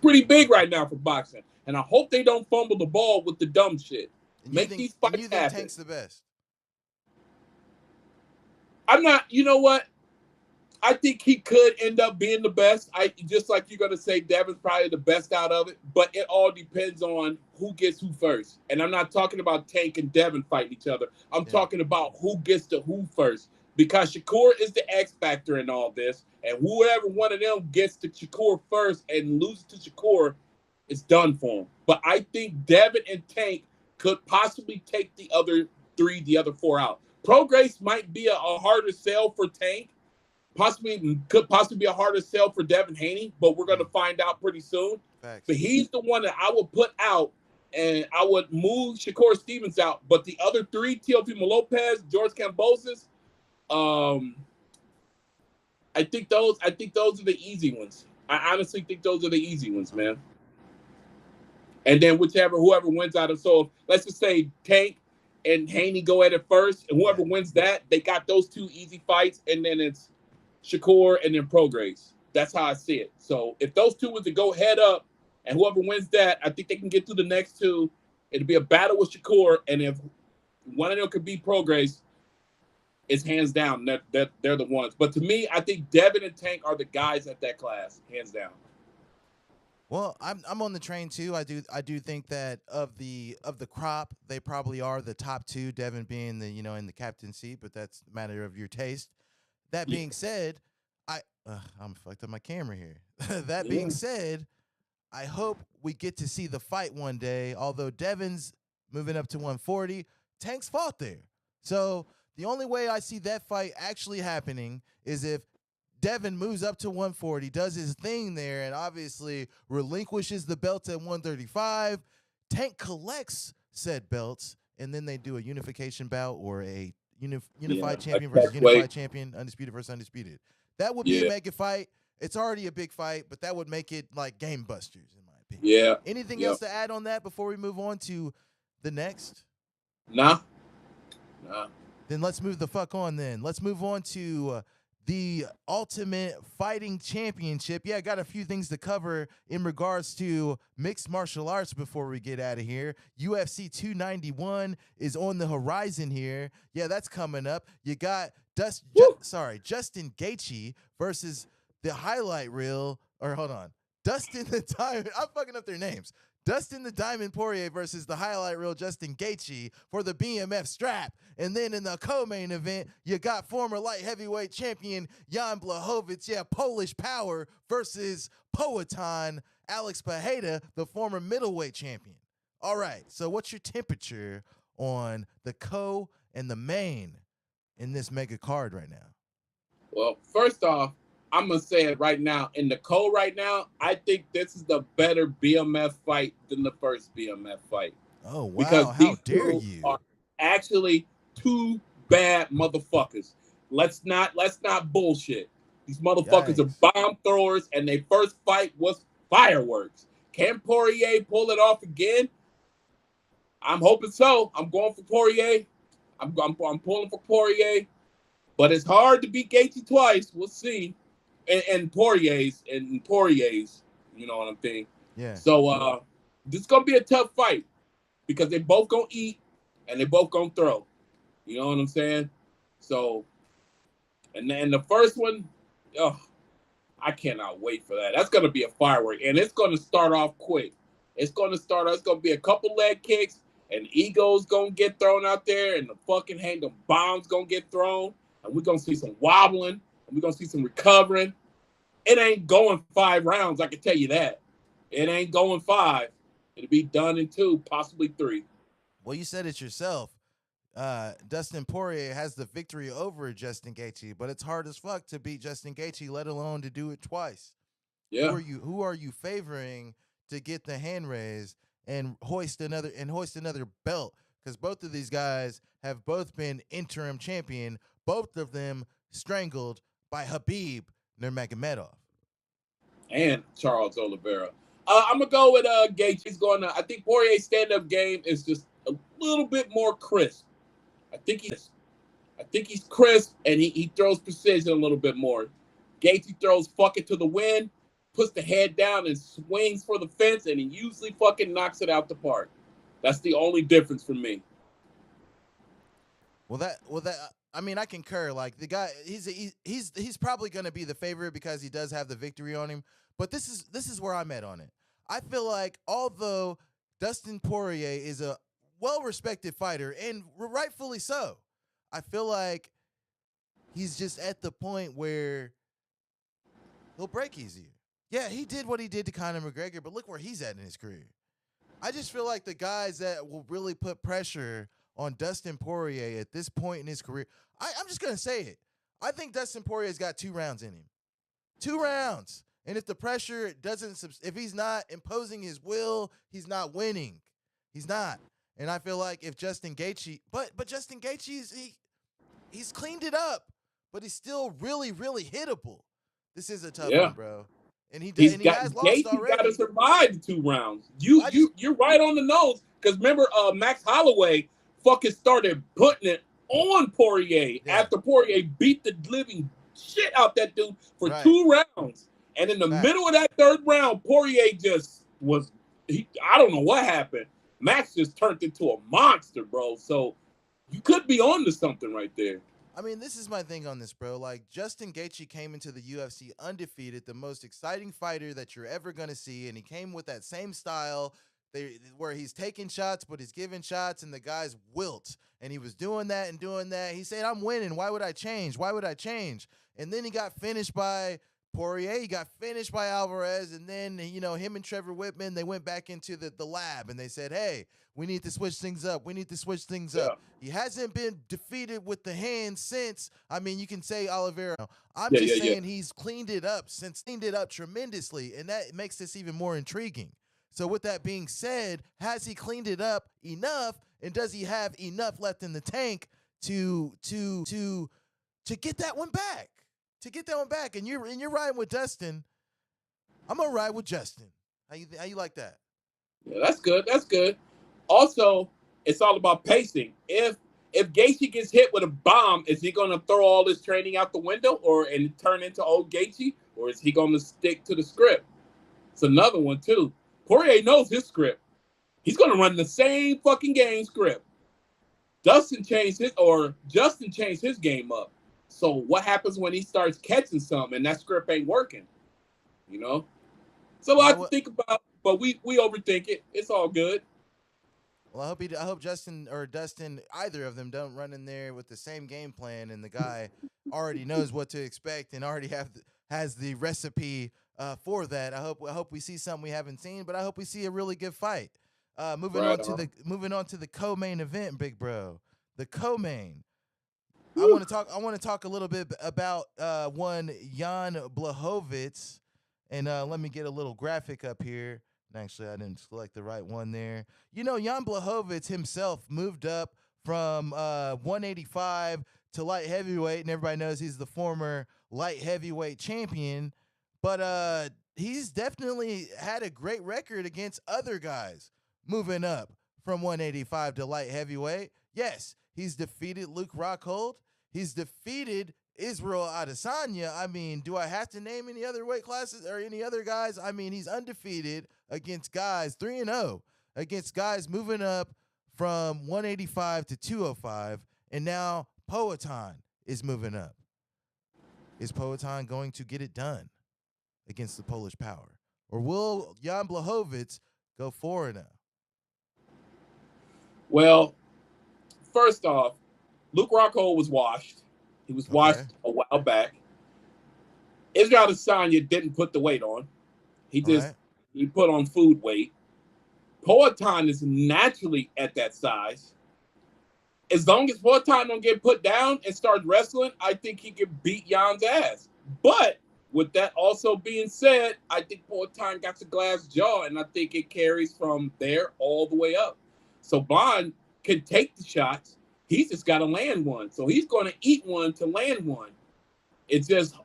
pretty big right now for boxing. And I hope they don't fumble the ball with the dumb shit. Make these fights you think happen. Tank's the best? I'm not, you know what? I think he could end up being the best. Just like you're gonna say, Devin's probably the best out of it, but it all depends on who gets who first. And I'm not talking about Tank and Devin fighting each other. I'm talking about who gets to who first. Because Shakur is the X factor in all this, and whoever one of them gets to Shakur first and loses to Shakur, it's done for him. But I think Devin and Tank could possibly take the other 4 out. Prograis might be a harder sell for Tank. Could possibly be a harder sell for Devin Haney, but we're going to find out pretty soon. Facts. But he's the one that I would put out, and I would move Shakur Stevens out. But the other 3, Teofimo Lopez, George Kambosos, I think those are the easy ones. I honestly think those are the easy ones, man. And then whoever wins out of, so let's just say Tank and Haney go at it first, and whoever wins that, they got those 2 easy fights, and then it's Shakur and then Prograis. That's how I see it. So if those 2 was to go head up, and whoever wins that, I think they can get through the next 2. It'll be a battle with Shakur, and if one of them could beat Prograis, it's hands down that they're the ones. But to me, I think Devin and Tank are the guys at that class, hands down. Well, I'm on the train too. I do think that of the crop, they probably are the top 2. Devin being the in the captain seat, but that's a matter of your taste. That being said, I'm fucked up my camera here. That being said, I hope we get to see the fight one day. Although Devin's moving up to 140, Tank's fought there. So the only way I see that fight actually happening is if Devin moves up to 140, does his thing there, and obviously relinquishes the belt at 135. Tank collects said belts, and then they do a unification bout or a unified champion versus unified champion, undisputed versus undisputed. That would be a mega fight. It's already a big fight, but that would make it like game busters, in my opinion. Yeah. Anything else to add on that before we move on to the next? Nah. Then let's move the fuck on then. Let's move on to the Ultimate Fighting Championship. Yeah, I got a few things to cover in regards to mixed martial arts before we get out of here. UFC 291 is on the horizon here. Yeah, that's coming up. You got Justin Gaethje versus the highlight reel. Or hold on. Dustin the Diamond. I'm fucking up their names. Dustin the Diamond Poirier versus the highlight reel Justin Gaethje for the BMF strap. And then in the co-main event, you got former light heavyweight champion Jan Blachowicz, Polish Power versus Powhatan Alex Pereira, the former middleweight champion. All right, so what's your temperature on the co and the main in this mega card right now? Well, first off, I'm going to say it right now. In the co right now, I think this is the better BMF fight than the first BMF fight. Oh, wow. Because how dare you? Are actually 2 bad motherfuckers. Let's not bullshit. These motherfuckers are bomb throwers, and their first fight was fireworks. Can Poirier pull it off again? I'm hoping so. I'm going for Poirier. I'm pulling for Poirier. But it's hard to beat Gaethje twice. We'll see. And Poirier's, you know what I'm saying? Yeah. So this is gonna be a tough fight because they both gonna eat and they both gonna throw. You know what I'm saying? So, and then the first one, oh, I cannot wait for that. That's gonna be a firework, and it's gonna start off quick. It's gonna be a couple leg kicks, and egos gonna get thrown out there, and the fucking the bombs gonna get thrown, and we're gonna see some wobbling, and we're gonna see some recovering. It ain't going 5 rounds, I can tell you that. It ain't going 5. It'll be done in 2, possibly 3. Well, you said it yourself. Dustin Poirier has the victory over Justin Gaethje, but it's hard as fuck to beat Justin Gaethje, let alone to do it twice. Yeah. Who are you favoring to get the hand raised and hoist another belt? Because both of these guys have both been interim champion, both of them strangled by Khabib Nurmagomedov and Charles Oliveira. I'm gonna go with Gaethje. I think Poirier's stand-up game is just a little bit more crisp. I think he's crisp and he throws precision a little bit more. Gaethje throws fuck it to the wind, puts the head down and swings for the fence, and he usually fucking knocks it out the park. That's the only difference for me. Well, I mean, I concur. Like the guy, he's probably going to be the favorite because he does have the victory on him. But this is where I'm at on it. I feel like although Dustin Poirier is a well-respected fighter, and rightfully so, I feel like he's just at the point where he'll break easier. Yeah, he did what he did to Conor McGregor, but look where he's at in his career. I just feel like the guys that will really put pressure on Dustin Poirier at this point in his career, I'm just going to say it. I think Dustin Poirier's got 2 rounds in him. 2 rounds. And if the pressure if he's not imposing his will, he's not winning. He's not. And I feel like if Justin Gaethje, but Justin Gaethje, he's cleaned it up, but he's still really, really hittable. This is a tough one, bro. And he has lost already. Gaethje's got to survive the 2 rounds. You're right on the nose. Because remember, Max Holloway fucking started putting it on Poirier after Poirier beat the living shit out that dude for 2 rounds. And in the middle of that 3rd round, Poirier just was, I don't know what happened. Max just turned into a monster, bro. So you could be on to something right there. I mean, this is my thing on this, bro. Like, Justin Gaethje came into the UFC undefeated, the most exciting fighter that you're ever going to see, and he came with that same style where he's taking shots, but he's giving shots, and the guys wilt. And he was doing that and doing that. He said, I'm winning. Why would I change? Why would I change? And then he got finished by Poirier, he got finished by Alvarez, and then, you know, him and Trevor Whitman, they went back into the lab, and they said, hey, we need to switch things up. Up. He hasn't been defeated with the hands since. I mean, you can say Oliveira. I'm just saying he's cleaned it up tremendously, and that makes this even more intriguing. So with that being said, has he cleaned it up enough, and does he have enough left in the tank to get that one back? And you're riding with Dustin. I'm gonna ride with Justin. How you like that? Yeah, that's good. Also, it's all about pacing. If Gaethje gets hit with a bomb, is he gonna throw all his training out the window and turn into old Gaethje, or is he gonna stick to the script? It's another one too. Poirier knows his script. He's gonna run the same fucking game script. Justin changed his game up. So what happens when he starts catching something and that script ain't working? You know? It's a lot to think about, but we overthink it. It's all good. Well, I hope Justin or Dustin, either of them, don't run in there with the same game plan, and the guy already knows what to expect and already has the recipe for that. I hope we see something we haven't seen, but I hope we see a really good fight. Moving on to the co-main event, big bro. The co-main. I want to talk a little bit about one Jan Blachowicz, and let me get a little graphic up here. Actually, I didn't select the right one there. You know, Jan Blachowicz himself moved up from 185 to light heavyweight, and everybody knows he's the former light heavyweight champion. But he's definitely had a great record against other guys moving up from 185 to light heavyweight. Yes, he's defeated Luke Rockhold. He's defeated Israel Adesanya. I mean, do I have to name any other weight classes or any other guys? I mean, he's undefeated against guys 3-0 against guys moving up from 185 to 205, and now Poatan is moving up. Is Poatan going to get it done against the Polish Power? Or will Jan Blachowicz go 4-0? Well, first off, Luke Rockhold was washed. He was washed a while back. Israel Adesanya didn't put the weight on. He put on food weight. Poatan is naturally at that size. As long as Poatan don't get put down and start wrestling, I think he can beat Jan's ass. But with that also being said, I think Poatan got the glass jaw, and I think it carries from there all the way up. So Bond can take the shots. He's just got to land one. So he's going to eat one to land one. It's just,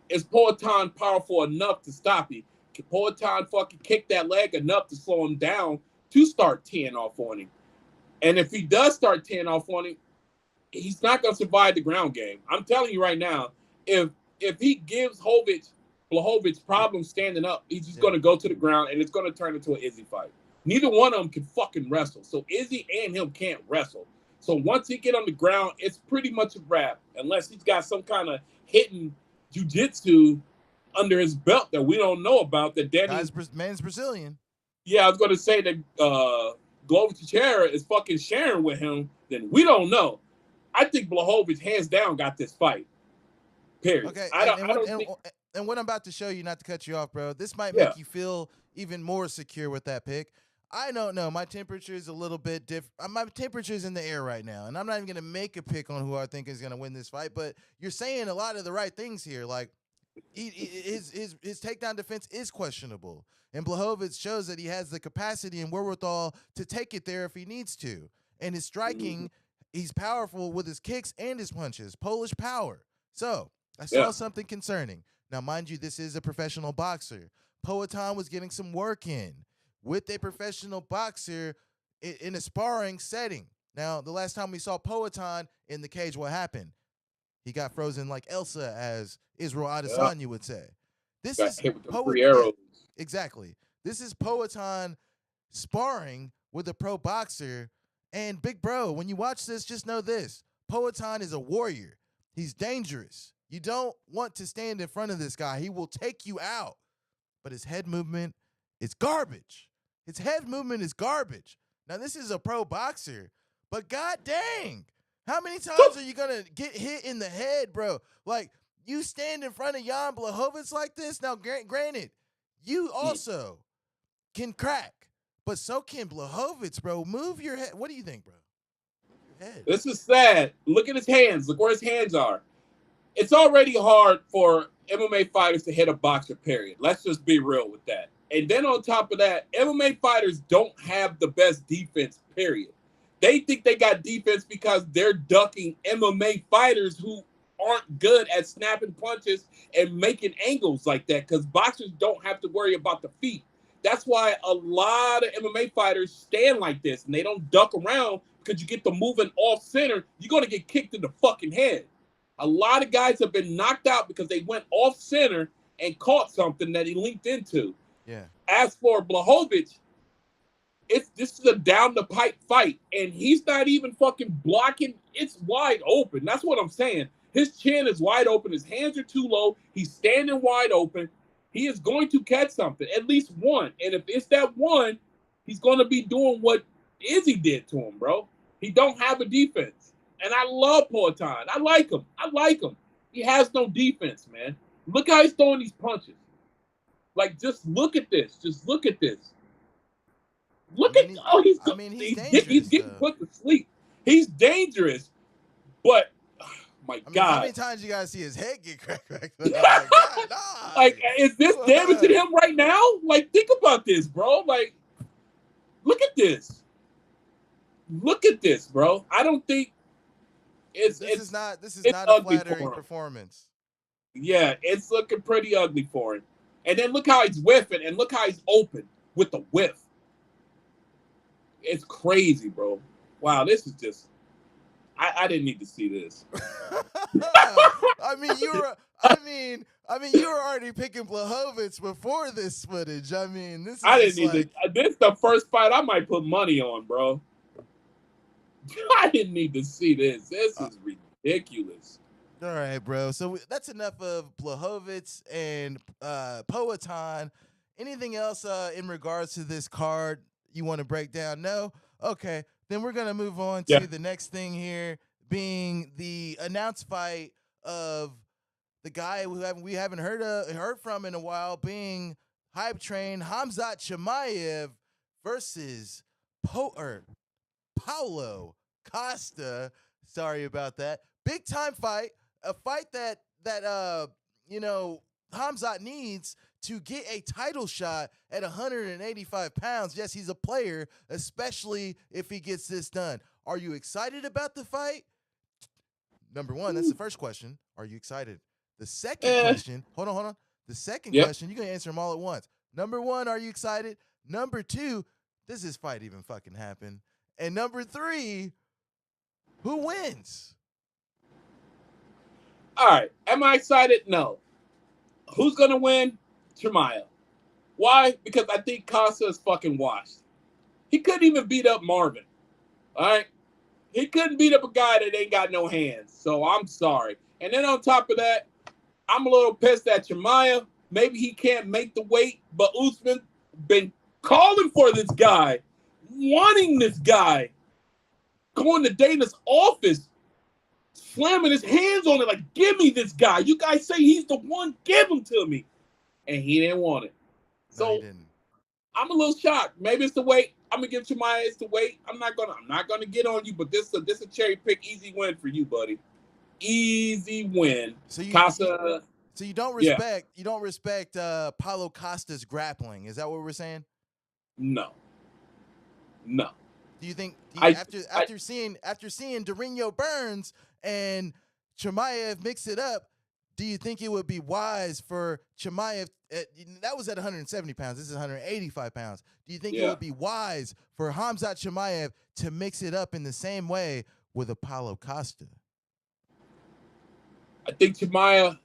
is Poatan powerful enough to stop him? Can Poatan fucking kick that leg enough to slow him down to start 10 off on him? And if he does start 10 off on him, he's not going to survive the ground game. I'm telling you right now, if he gives Blachowicz problems standing up, he's just going to go to the ground, and it's going to turn into an Izzy fight. Neither one of them can fucking wrestle. So Izzy and him can't wrestle. So once he get on the ground, it's pretty much a wrap, unless he's got some kind of hidden jiu-jitsu under his belt that we don't know about. That Danny, man's Brazilian. Yeah, I was going to say that Glover Teixeira is fucking sharing with him. Then we don't know. I think Blachowicz hands down got this fight. Period. Okay. And what I'm about to show you, not to cut you off, bro, this might make you feel even more secure with that pick. I don't know. My temperature is a little bit different. My temperature is in the air right now, and I'm not even going to make a pick on who I think is going to win this fight, but you're saying a lot of the right things here. Like, his takedown defense is questionable, and Blachowicz shows that he has the capacity and wherewithal to take it there if he needs to. And his striking, he's powerful with his kicks and his punches. Polish power. So, I saw something concerning. Now, mind you, this is a professional boxer. Poatan was getting some work in with a professional boxer in a sparring setting. Now, the last time we saw Poatan in the cage, what happened? He got frozen like Elsa, as Israel Adesanya would say. This is Poatan. Exactly. This is Poatan sparring with a pro boxer. And big bro, when you watch this, just know this. Poatan is a warrior. He's dangerous. You don't want to stand in front of this guy. He will take you out. But his head movement is garbage. His head movement is garbage. Now, this is a pro boxer, but god dang, how many times are you going to get hit in the head, bro? Like, you stand in front of Jan Blachowicz like this. Now, granted, you also can crack, but so can Blachowicz, bro. Move your head. What do you think, bro? Your head. This is sad. Look at his hands. Look where his hands are. It's already hard for MMA fighters to hit a boxer, period. Let's just be real with that. And then on top of that, MMA fighters don't have the best defense, period. They think they got defense because they're ducking MMA fighters who aren't good at snapping punches and making angles like that, because boxers don't have to worry about the feet. That's why a lot of MMA fighters stand like this, and they don't duck around, because you get the moving off center, you're going to get kicked in the fucking head. A lot of guys have been knocked out because they went off center and caught something that he linked into. Yeah. As for Blachowicz, this is a down the pipe fight, and he's not even fucking blocking. It's wide open. That's what I'm saying. His chin is wide open. His hands are too low. He's standing wide open. He is going to catch something, at least one. And if it's that one, he's going to be doing what Izzy did to him, bro. He don't have a defense. And I love Poatan. I like him. He has no defense, man. Look how he's throwing these punches. Like, just look at this. Look at this. He's getting put to sleep. He's dangerous, but my God. How many times you guys see his head get cracked back? Like, is this damaging him right now? Like, think about this, bro. Like, look at this. Look at this, bro. I don't think this is not a flattering performance. Yeah, it's looking pretty ugly for him. And then look how he's whiffing, and look how he's open with the whiff. It's crazy, bro. Wow, this is just. I didn't need to see this. I mean, you were already picking Blachowicz before this footage. I mean, this is I just didn't need like, to. This is the first fight I might put money on, bro. I didn't need to see this. This is ridiculous. All right, bro. So that's enough of Blachowicz and Poatan. Anything else in regards to this card you want to break down? No? Okay. Then we're going to move on to the next thing here, being the announced fight of the guy who we haven't heard from in a while, being Hype Train Khamzat Chimaev versus Paulo Costa. Sorry about that. Big time fight. A fight that Khamzat needs to get a title shot at 185 pounds. Yes, he's a player, especially if he gets this done. Are you excited about the fight? Number one, that's the first question. Are you excited? The second question, hold on. The second question, you're going to answer them all at once. Number one, are you excited? Number two, does this fight even fucking happen? And number three, who wins? All right. Am I excited? No. Who's going to win? Chimaev. Why? Because I think Costa is fucking washed. He couldn't even beat up Marvin. All right? He couldn't beat up a guy that ain't got no hands. So I'm sorry. And then on top of that, I'm a little pissed at Chimaev. Maybe he can't make the weight, but Usman been calling for this guy, wanting this guy, going to Dana's office, slamming his hands on it like, give me this guy. You guys say he's the one, give him to me. And he didn't want it. So I'm a little shocked. Maybe it's the weight. I'm gonna give Chimaev the weight. I'm not gonna get on you, but this is a cherry pick, easy win for you, buddy. Easy win. So you Casa. So you don't respect Paulo Costa's grappling. Is that what we're saying? No. Do you think after seeing Dorino Burns and Chimaev mix it up, do you think it would be wise for Chimaev? That was at 170 pounds. This is 185 pounds. Do you think it would be wise for Khamzat Chimaev to mix it up in the same way with a Paulo Costa? I think Chimaev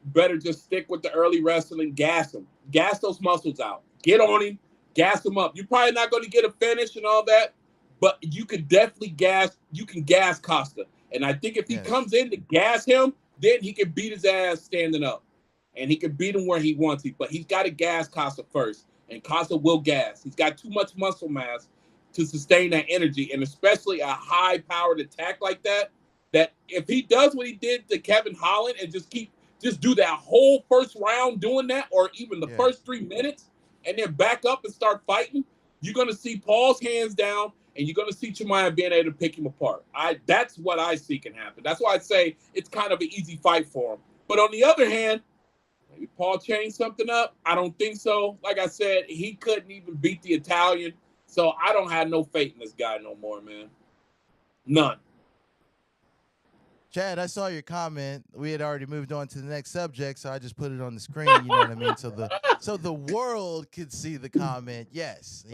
better just stick with the early wrestling, gas him. Gas those muscles out. Get on him, gas him up. You're probably not going to get a finish and all that, but you could definitely gas Costa. And I think if he comes in to gas him, then he can beat his ass standing up. And he can beat him where he wants to. But he's got to gas Costa first. And Costa will gas. He's got too much muscle mass to sustain that energy. And especially a high-powered attack like that if he does what he did to Kevin Holland and just do that whole first round doing that, or even the first 3 minutes, and then back up and start fighting, you're going to see Paul's hands down, and you're going to see Chimaev being able to pick him apart. That's what I see can happen. That's why I say it's kind of an easy fight for him. But on the other hand, maybe Paul changed something up. I don't think so. Like I said, he couldn't even beat the Italian. So I don't have no faith in this guy no more, man. None. Chad, I saw your comment. We had already moved on to the next subject, so I just put it on the screen. You know what I mean? So the world could see the comment. Yes.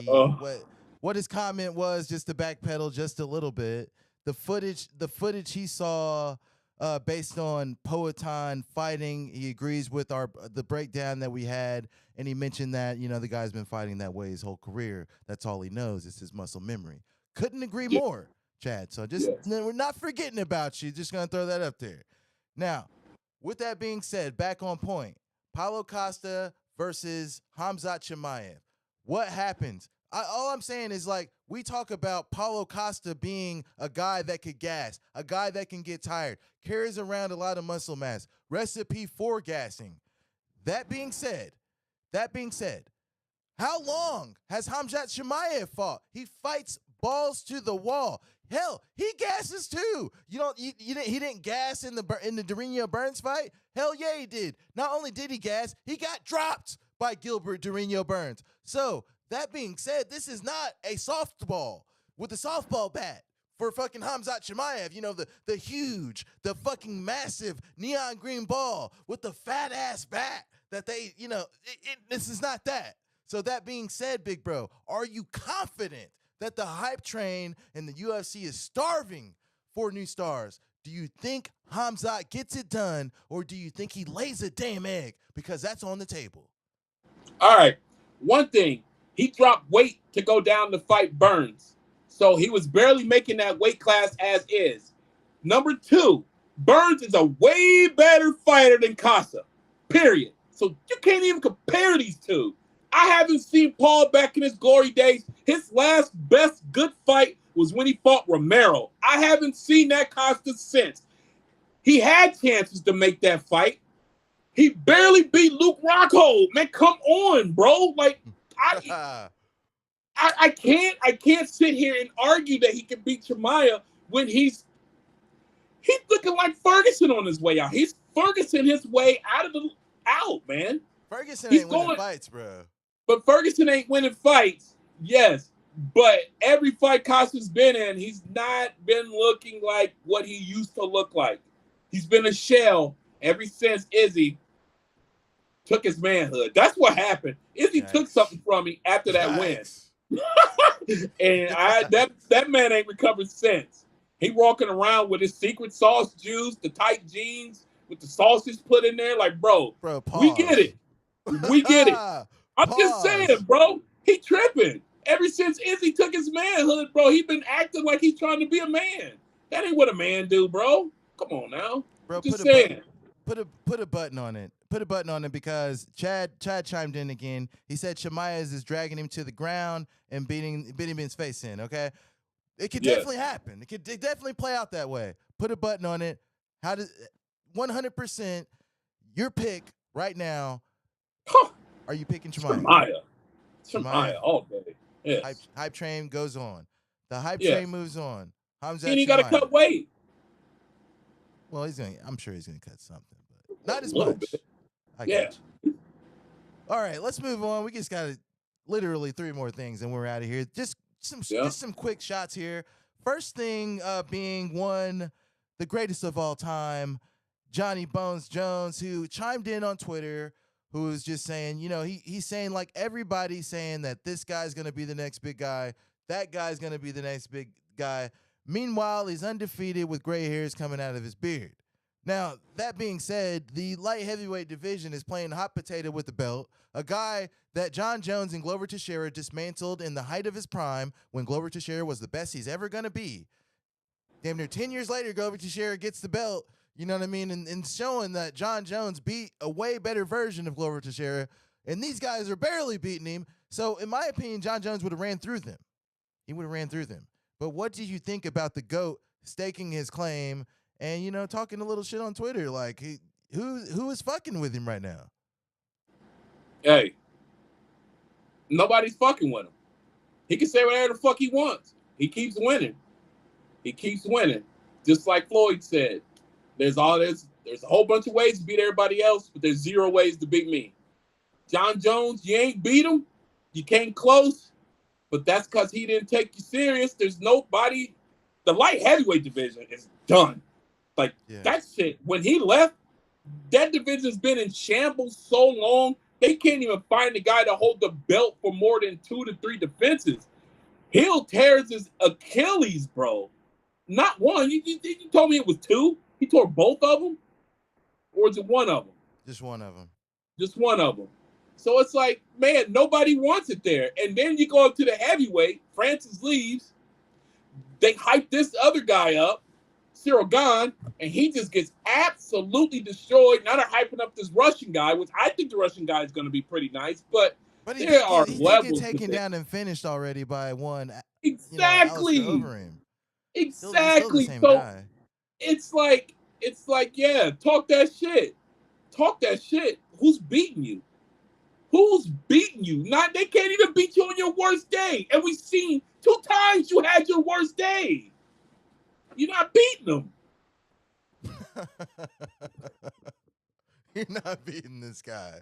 What his comment was, just to backpedal just a little bit. The footage he saw based on Poatan fighting, he agrees with the breakdown that we had, and he mentioned that the guy's been fighting that way his whole career. That's all he knows. It's his muscle memory. Couldn't agree more, Chad. So we're not forgetting about you. Just gonna throw that up there. Now, with that being said, back on point. Paulo Costa versus Khamzat Chimaev. What happens? All I'm saying is, we talk about Paulo Costa being a guy that could gas, a guy that can get tired, carries around a lot of muscle mass, recipe for gassing. That being said, how long has Khamzat Chimaev fought? He fights balls to the wall. Hell, he gasses too. He didn't gas in the Dorino Burns fight? Hell yeah, he did. Not only did he gas, he got dropped by Gilbert Dorino Burns. So, that being said, this is not a softball with a softball bat. for fucking Khamzat Chimaev. You know, the huge, the fucking massive neon green ball with the fat ass bat that they, you know, this is not that. So that being said, big bro, are you confident that the hype train in the UFC is starving for new stars? Do you think Khamzat gets it done, or do you think he lays a damn egg? Because that's on the table. All right. One thing, he dropped weight to go down to fight Burns. So he was barely making that weight class as is. Number 2, Burns is a way better fighter than Casa, period. So you can't even compare these two. I haven't seen Paul back in his glory days. His last best good fight was when he fought Romero. I haven't seen that Costa since. He had chances to make that fight. He barely beat Luke Rockhold. Man, come on, bro. Like, I can't sit here and argue that he can beat Chimaev when he's looking like Ferguson on his way out. He's Ferguson his way out, man. Ferguson ain't winning fights, bro. But Ferguson ain't winning fights, yes. But every fight Costa's been in, he's not been looking like what he used to look like. He's been a shell ever since Izzy took his manhood. That's what happened. Izzy took something from me after that win. And that man ain't recovered since. He walking around with his secret sauce juice, the tight jeans with the sausage put in there. Like, bro we get it. We get it. I'm just saying, bro. He tripping. Ever since Izzy took his manhood, bro, he been acting like he's trying to be a man. That ain't what a man do, bro. Come on now. Bro, just saying. Put a button on it. Put a button on it because Chad chimed in again. He said Chimaev is dragging him to the ground and beating his face in, okay? It could definitely happen. It could definitely play out that way. Put a button on it. How does 100% your pick right now? Are you picking Chimaev? Chimaev all day. Yes. Hype train goes on. The hype train moves on. He ain't got to cut weight. Well, I'm sure he's gonna cut something, but not as much. Yeah. All right, let's move on. We just got literally 3 more things, and we're out of here. Just some quick shots here. First thing being the greatest of all time, Johnny Bones Jones, who chimed in on Twitter, who was just saying, you know, he's saying like everybody's saying that this guy's going to be the next big guy, that guy's going to be the next big guy. Meanwhile, he's undefeated with gray hairs coming out of his beard. Now, that being said, the light heavyweight division is playing hot potato with the belt, a guy that John Jones and Glover Teixeira dismantled in the height of his prime when Glover Teixeira was the best he's ever going to be. Damn near 10 years later, Glover Teixeira gets the belt, you know what I mean, and showing that John Jones beat a way better version of Glover Teixeira, and these guys are barely beating him. So, in my opinion, John Jones would have ran through them. He would have ran through them. But what did you think about the GOAT staking his claim and, you know, talking a little shit on Twitter? Like, who is fucking with him right now? Hey, nobody's fucking with him. He can say whatever the fuck he wants. He keeps winning. He keeps winning. Just like Floyd said, there's a whole bunch of ways to beat everybody else, but there's 0 ways to beat me. John Jones, you ain't beat him. You came close, but that's because he didn't take you serious. There's nobody. The light heavyweight division is done. Like, that shit, when he left, that division's been in shambles so long, they can't even find a guy to hold the belt for more than 2 to 3 defenses. Hill tears his Achilles, bro. Not one. You told me it was 2? He tore both of them? Or is it one of them? Just one of them. Just one of them. So it's like, man, nobody wants it there. And then you go up to the heavyweight, Francis leaves. They hype this other guy up, Cyril Gane, and he just gets absolutely destroyed. Now they're hyping up this Russian guy, which I think the Russian guy is going to be pretty nice, but there are levels. He did get taken down and finished already by one. Exactly. Over him. Exactly. Still so guy. it's like, yeah, talk that shit. Talk that shit. Who's beating you? Who's beating you? They can't even beat you on your worst day. And we've seen 2 times you had your worst day. You're not beating them. You're not beating this guy.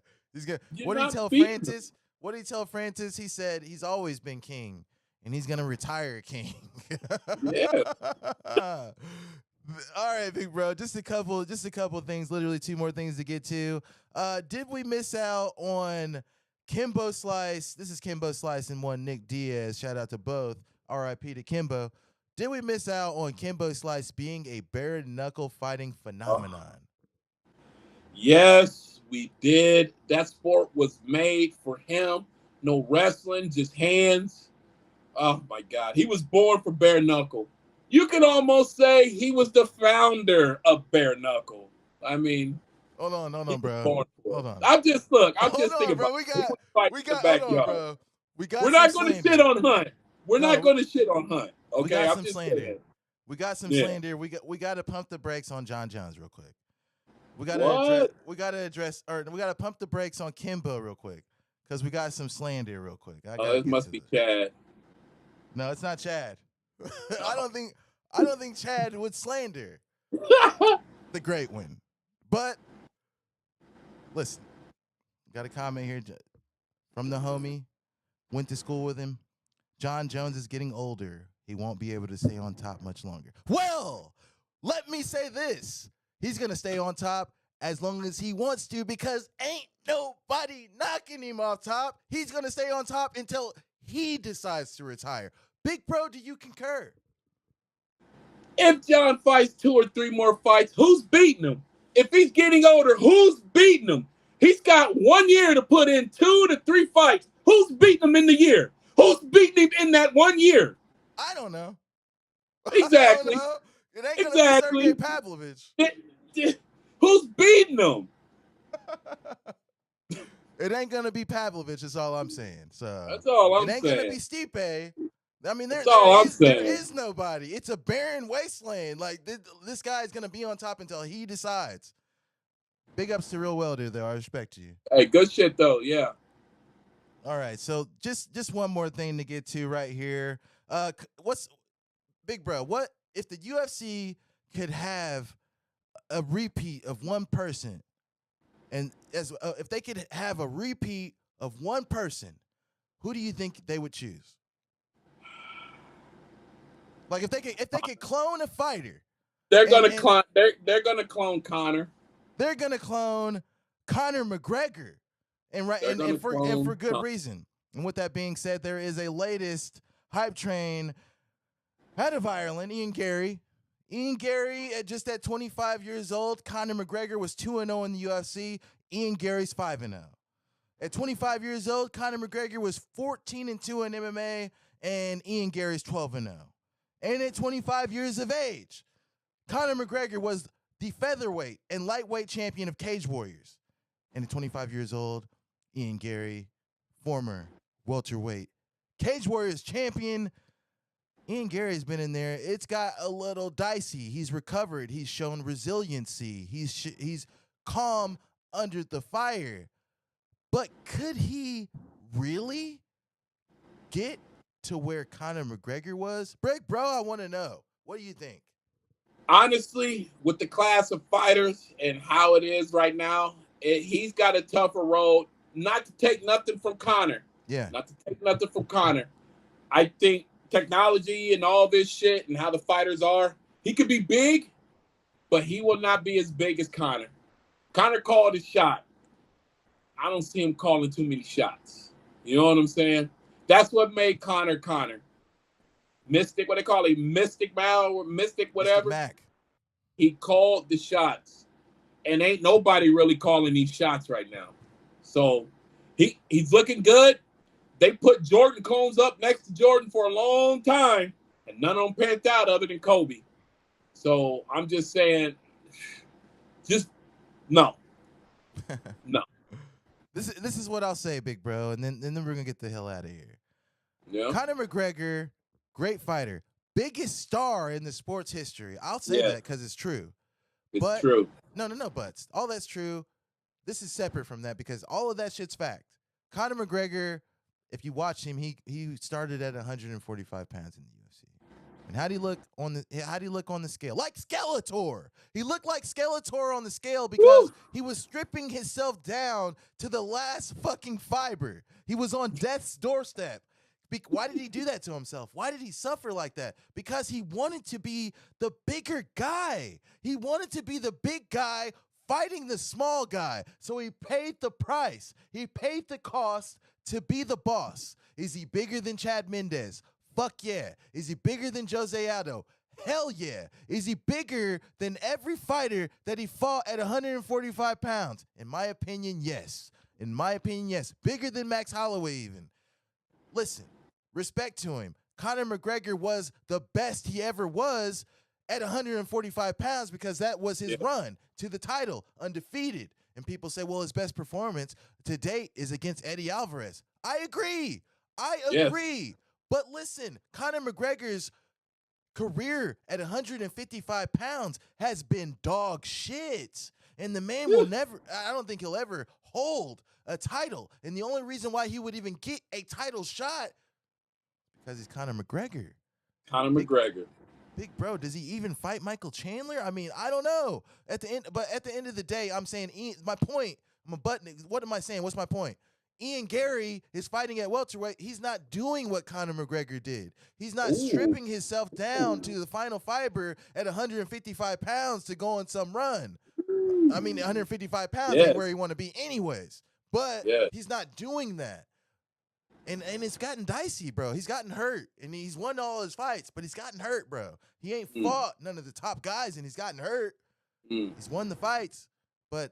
What did he tell Francis? He said he's always been king. and he's gonna retire king. Yeah. All right, big bro. Just a couple things. Literally 2 more things to get to. Did we miss out on Kimbo Slice? This is Kimbo Slice and one Nick Diaz. Shout out to both. R.I.P. to Kimbo. Did we miss out on Kimbo Slice being a bare knuckle fighting phenomenon? Yes, we did. That sport was made for him. No wrestling, just hands. Oh my God. He was born for bare knuckle. You could almost say he was the founder of bare knuckle. I mean, hold on, bro. Hold on. I'm just thinking bro. about we got hold on, bro. We're not going to shit on Hunt. We're not going to shit on Hunt. Okay, we got I'm some just slander. saying. We got some slander. We got to pump the brakes on John Jones real quick. We got to pump the brakes on Kimbo real quick because we got some slander real quick. It must be Chad. No, it's not Chad. I don't think Chad would slander the great one. But listen, got a comment here from the homie. Went to school with him. John Jones is getting older. He won't be able to stay on top much longer. Well, let me say this. He's going to stay on top as long as he wants to because ain't nobody knocking him off top. He's going to stay on top until he decides to retire. Big bro, do you concur? If John fights 2 or 3 more fights, who's beating him? If he's getting older, who's beating him? He's got 1 year to put in 2 to 3 fights. Who's beating him in the year? Who's beating him in that 1 year? I don't know. Exactly. It ain't gonna be Sergey Pavlovich. Who's beating him? It ain't gonna be Pavlovich. Is all I'm saying. So that's all I'm saying. It ain't gonna be Stipe. I mean, there is nobody. It's a barren wasteland. Like this guy is gonna be on top until he decides. Big ups to Real Welder, though. I respect you. Hey, good shit though. Yeah. All right, so just one more thing to get to right here. What's big bro? What if the UFC could have a repeat of one person, and if they could have a repeat of one person, who do you think they would choose? Like if they could clone a fighter, they're gonna clone Conor. They're gonna clone Conor McGregor, and for good reason. And with that being said, there is a latest hype train out of Ireland. Ian Gary, at 25 years old, Conor McGregor was 2-0 in the UFC. Ian Gary's 5-0. At 25 years old, Conor McGregor was 14-2 in MMA, and Ian Gary's 12-0. And at 25 years of age, Conor McGregor was the featherweight and lightweight champion of Cage Warriors. And at 25 years old, Ian Gary, former welterweight Cage Warriors champion. Ian Gary's been in there. It's got a little dicey. He's recovered. He's shown resiliency. He's calm under the fire. But could he really get to where Conor McGregor was? Bro, I want to know. What do you think? Honestly, with the class of fighters and how it is right now, he's got a tougher road. Not to take nothing from Conor. Yeah. Not to take nothing from Conor. I think technology and all this shit and how the fighters are, he could be big, but he will not be as big as Conor. Conor called his shot. I don't see him calling too many shots. You know what I'm saying? That's what made Conor Conor. Mystic, what they call it, Mystic Mal or Mystic whatever. Mr. Mac. He called the shots. And ain't nobody really calling these shots right now. So he's looking good. They put Jordan Combs up next to Jordan for a long time, and none of them panned out other than Kobe. So I'm just saying, just no. No. This is what I'll say, big bro, and then we're gonna get the hell out of here. Yeah. Conor McGregor, great fighter, biggest star in the sports history. I'll say that because it's true. It's true. No buts. All that's true. This is separate from that because all of that shit's fact. Conor McGregor, if you watch him, he started at 145 pounds in the UFC. And how do you look on the scale? Like Skeletor. He looked like Skeletor on the scale because he was stripping himself down to the last fucking fiber. He was on death's doorstep. Why did he do that to himself? Why did he suffer like that? Because he wanted to be the bigger guy. He wanted to be the big guy fighting the small guy. So he paid the price. He paid the cost to be the boss. Is he bigger than Chad Mendez? Fuck yeah. Is he bigger than Jose Aldo? Hell yeah. Is he bigger than every fighter that he fought at 145 pounds? In my opinion, yes. In my opinion, yes. Bigger than Max Holloway even. Listen, respect to him. Conor McGregor was the best he ever was at 145 pounds because that was his run to the title, undefeated. And people say, well, his best performance to date is against Eddie Alvarez. I agree. Yes. But listen, Conor McGregor's career at 155 pounds has been dog shit. And the man will never, I don't think he'll ever hold a title. And the only reason why he would even get a title shot because he's Conor McGregor. McGregor. Big bro, does he even fight Michael Chandler? I mean, I don't know. At the end of the day, I'm saying my point. What am I saying? What's my point? Ian Gary is fighting at welterweight. He's not doing what Conor McGregor did. He's not stripping himself down to the final fiber at 155 pounds to go on some run. I mean, 155 pounds ain't where he want to be anyways. But he's not doing that. And it's gotten dicey, bro. He's gotten hurt. And he's won all his fights, but he's gotten hurt, bro. He ain't fought none of the top guys, and he's gotten hurt. He's won the fights. But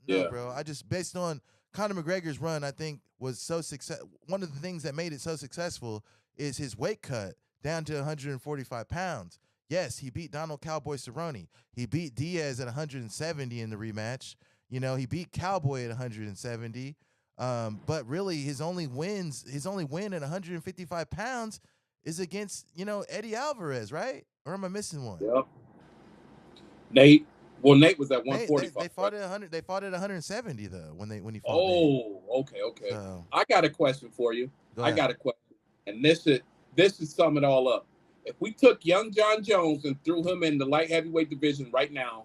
no, bro. I just, based on Conor McGregor's run, I think was so successful. One of the things that made it so successful is his weight cut down to 145 pounds. Yes, he beat Donald Cowboy Cerrone. He beat Diaz at 170 in the rematch. You know, he beat Cowboy at 170. But really, his only win at 155 pounds is against, Eddie Alvarez, right? Or am I missing one? Yep. Nate was at 145. They fought at 100. They fought at 170 though when he fought. Oh, Nate. Okay. So, I got a question for you. I got a question, and this should sum it all up. If we took young John Jones and threw him in the light heavyweight division right now,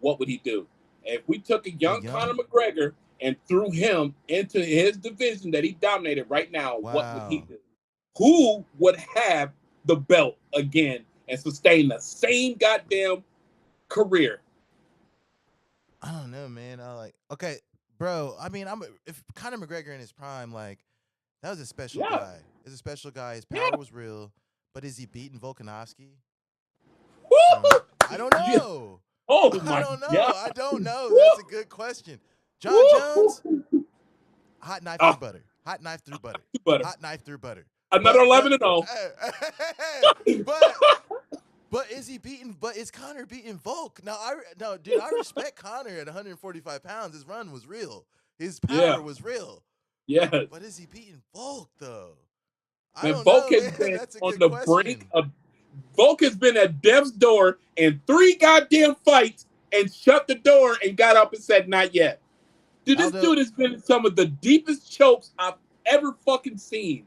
what would he do? And if we took a young Conor McGregor and threw him into his division that he dominated right now, what would he do? Who would have the belt again and sustain the same goddamn career? I don't know, man. Okay, bro. I mean, if Conor McGregor in his prime, like, that was a special guy. He's a special guy. His power was real. But is he beating Volkanovski? I don't know. I don't know. That's a good question. John Jones, hot knife through butter. Hot knife through butter. Hot knife through butter. Another 11-0. But is he beating? But is Conor beating Volk? Dude, I respect Conor at 145 pounds. His run was real. His power was real. Yeah. But is he beating Volk though? Volk has been on the brink of. Volk has been at death's door in 3 goddamn fights and shut the door and got up and said, "Not yet." Dude, this dude has been in some of the deepest chokes I've ever fucking seen.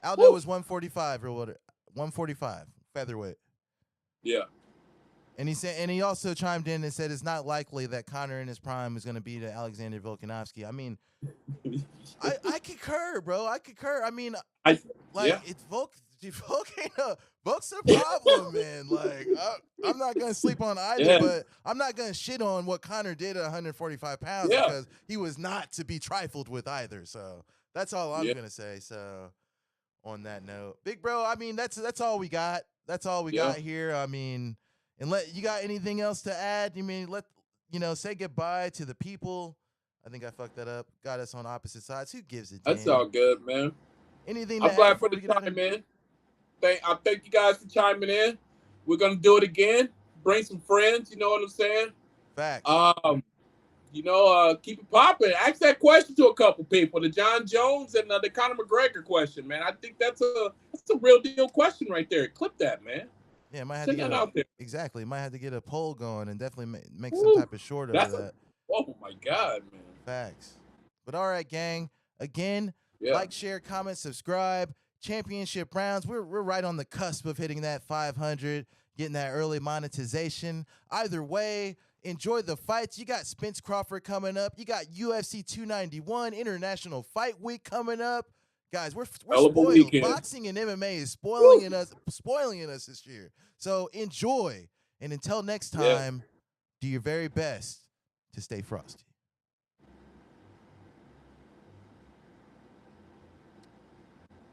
Aldo was 145, 145 featherweight. Yeah. And he also chimed in and said it's not likely that Conor in his prime is going to beat Alexander Volkanovski. I mean, I concur, bro. I concur. I mean, it's Volk. Volk's a problem, man. Like, I'm not gonna sleep on either, but I'm not gonna shit on what Conor did at 145 pounds because he was not to be trifled with either. So that's all I'm gonna say. So on that note, big bro, I mean that's all we got. That's all we got here. I mean, you got anything else to add? I mean, say goodbye to the people. I think I fucked that up. Got us on opposite sides. Who gives a damn? That's all good, man. Anything? I'm glad for the time, man. I thank you guys for chiming in. We're gonna do it again. Bring some friends. You know what I'm saying? Facts. Keep it popping. Ask that question to a couple people. The John Jones and the Conor McGregor question, man. I think that's a real deal question right there. Clip that, man. Yeah, might have to get out there. Exactly. Might have to get a poll going and definitely make some type of short of that. Oh my God, man. Facts. But all right, gang. Again, like, share, comment, subscribe. Championship rounds. We're right on the cusp of hitting that 500, getting that early monetization. Either way, enjoy the fights. You got Spence Crawford coming up. You got UFC 291 International Fight Week coming up. Guys, we're Hell of a spoiled. weekend. Boxing and MMA is spoiling us this year. So enjoy. And until next time, do your very best to stay frosty.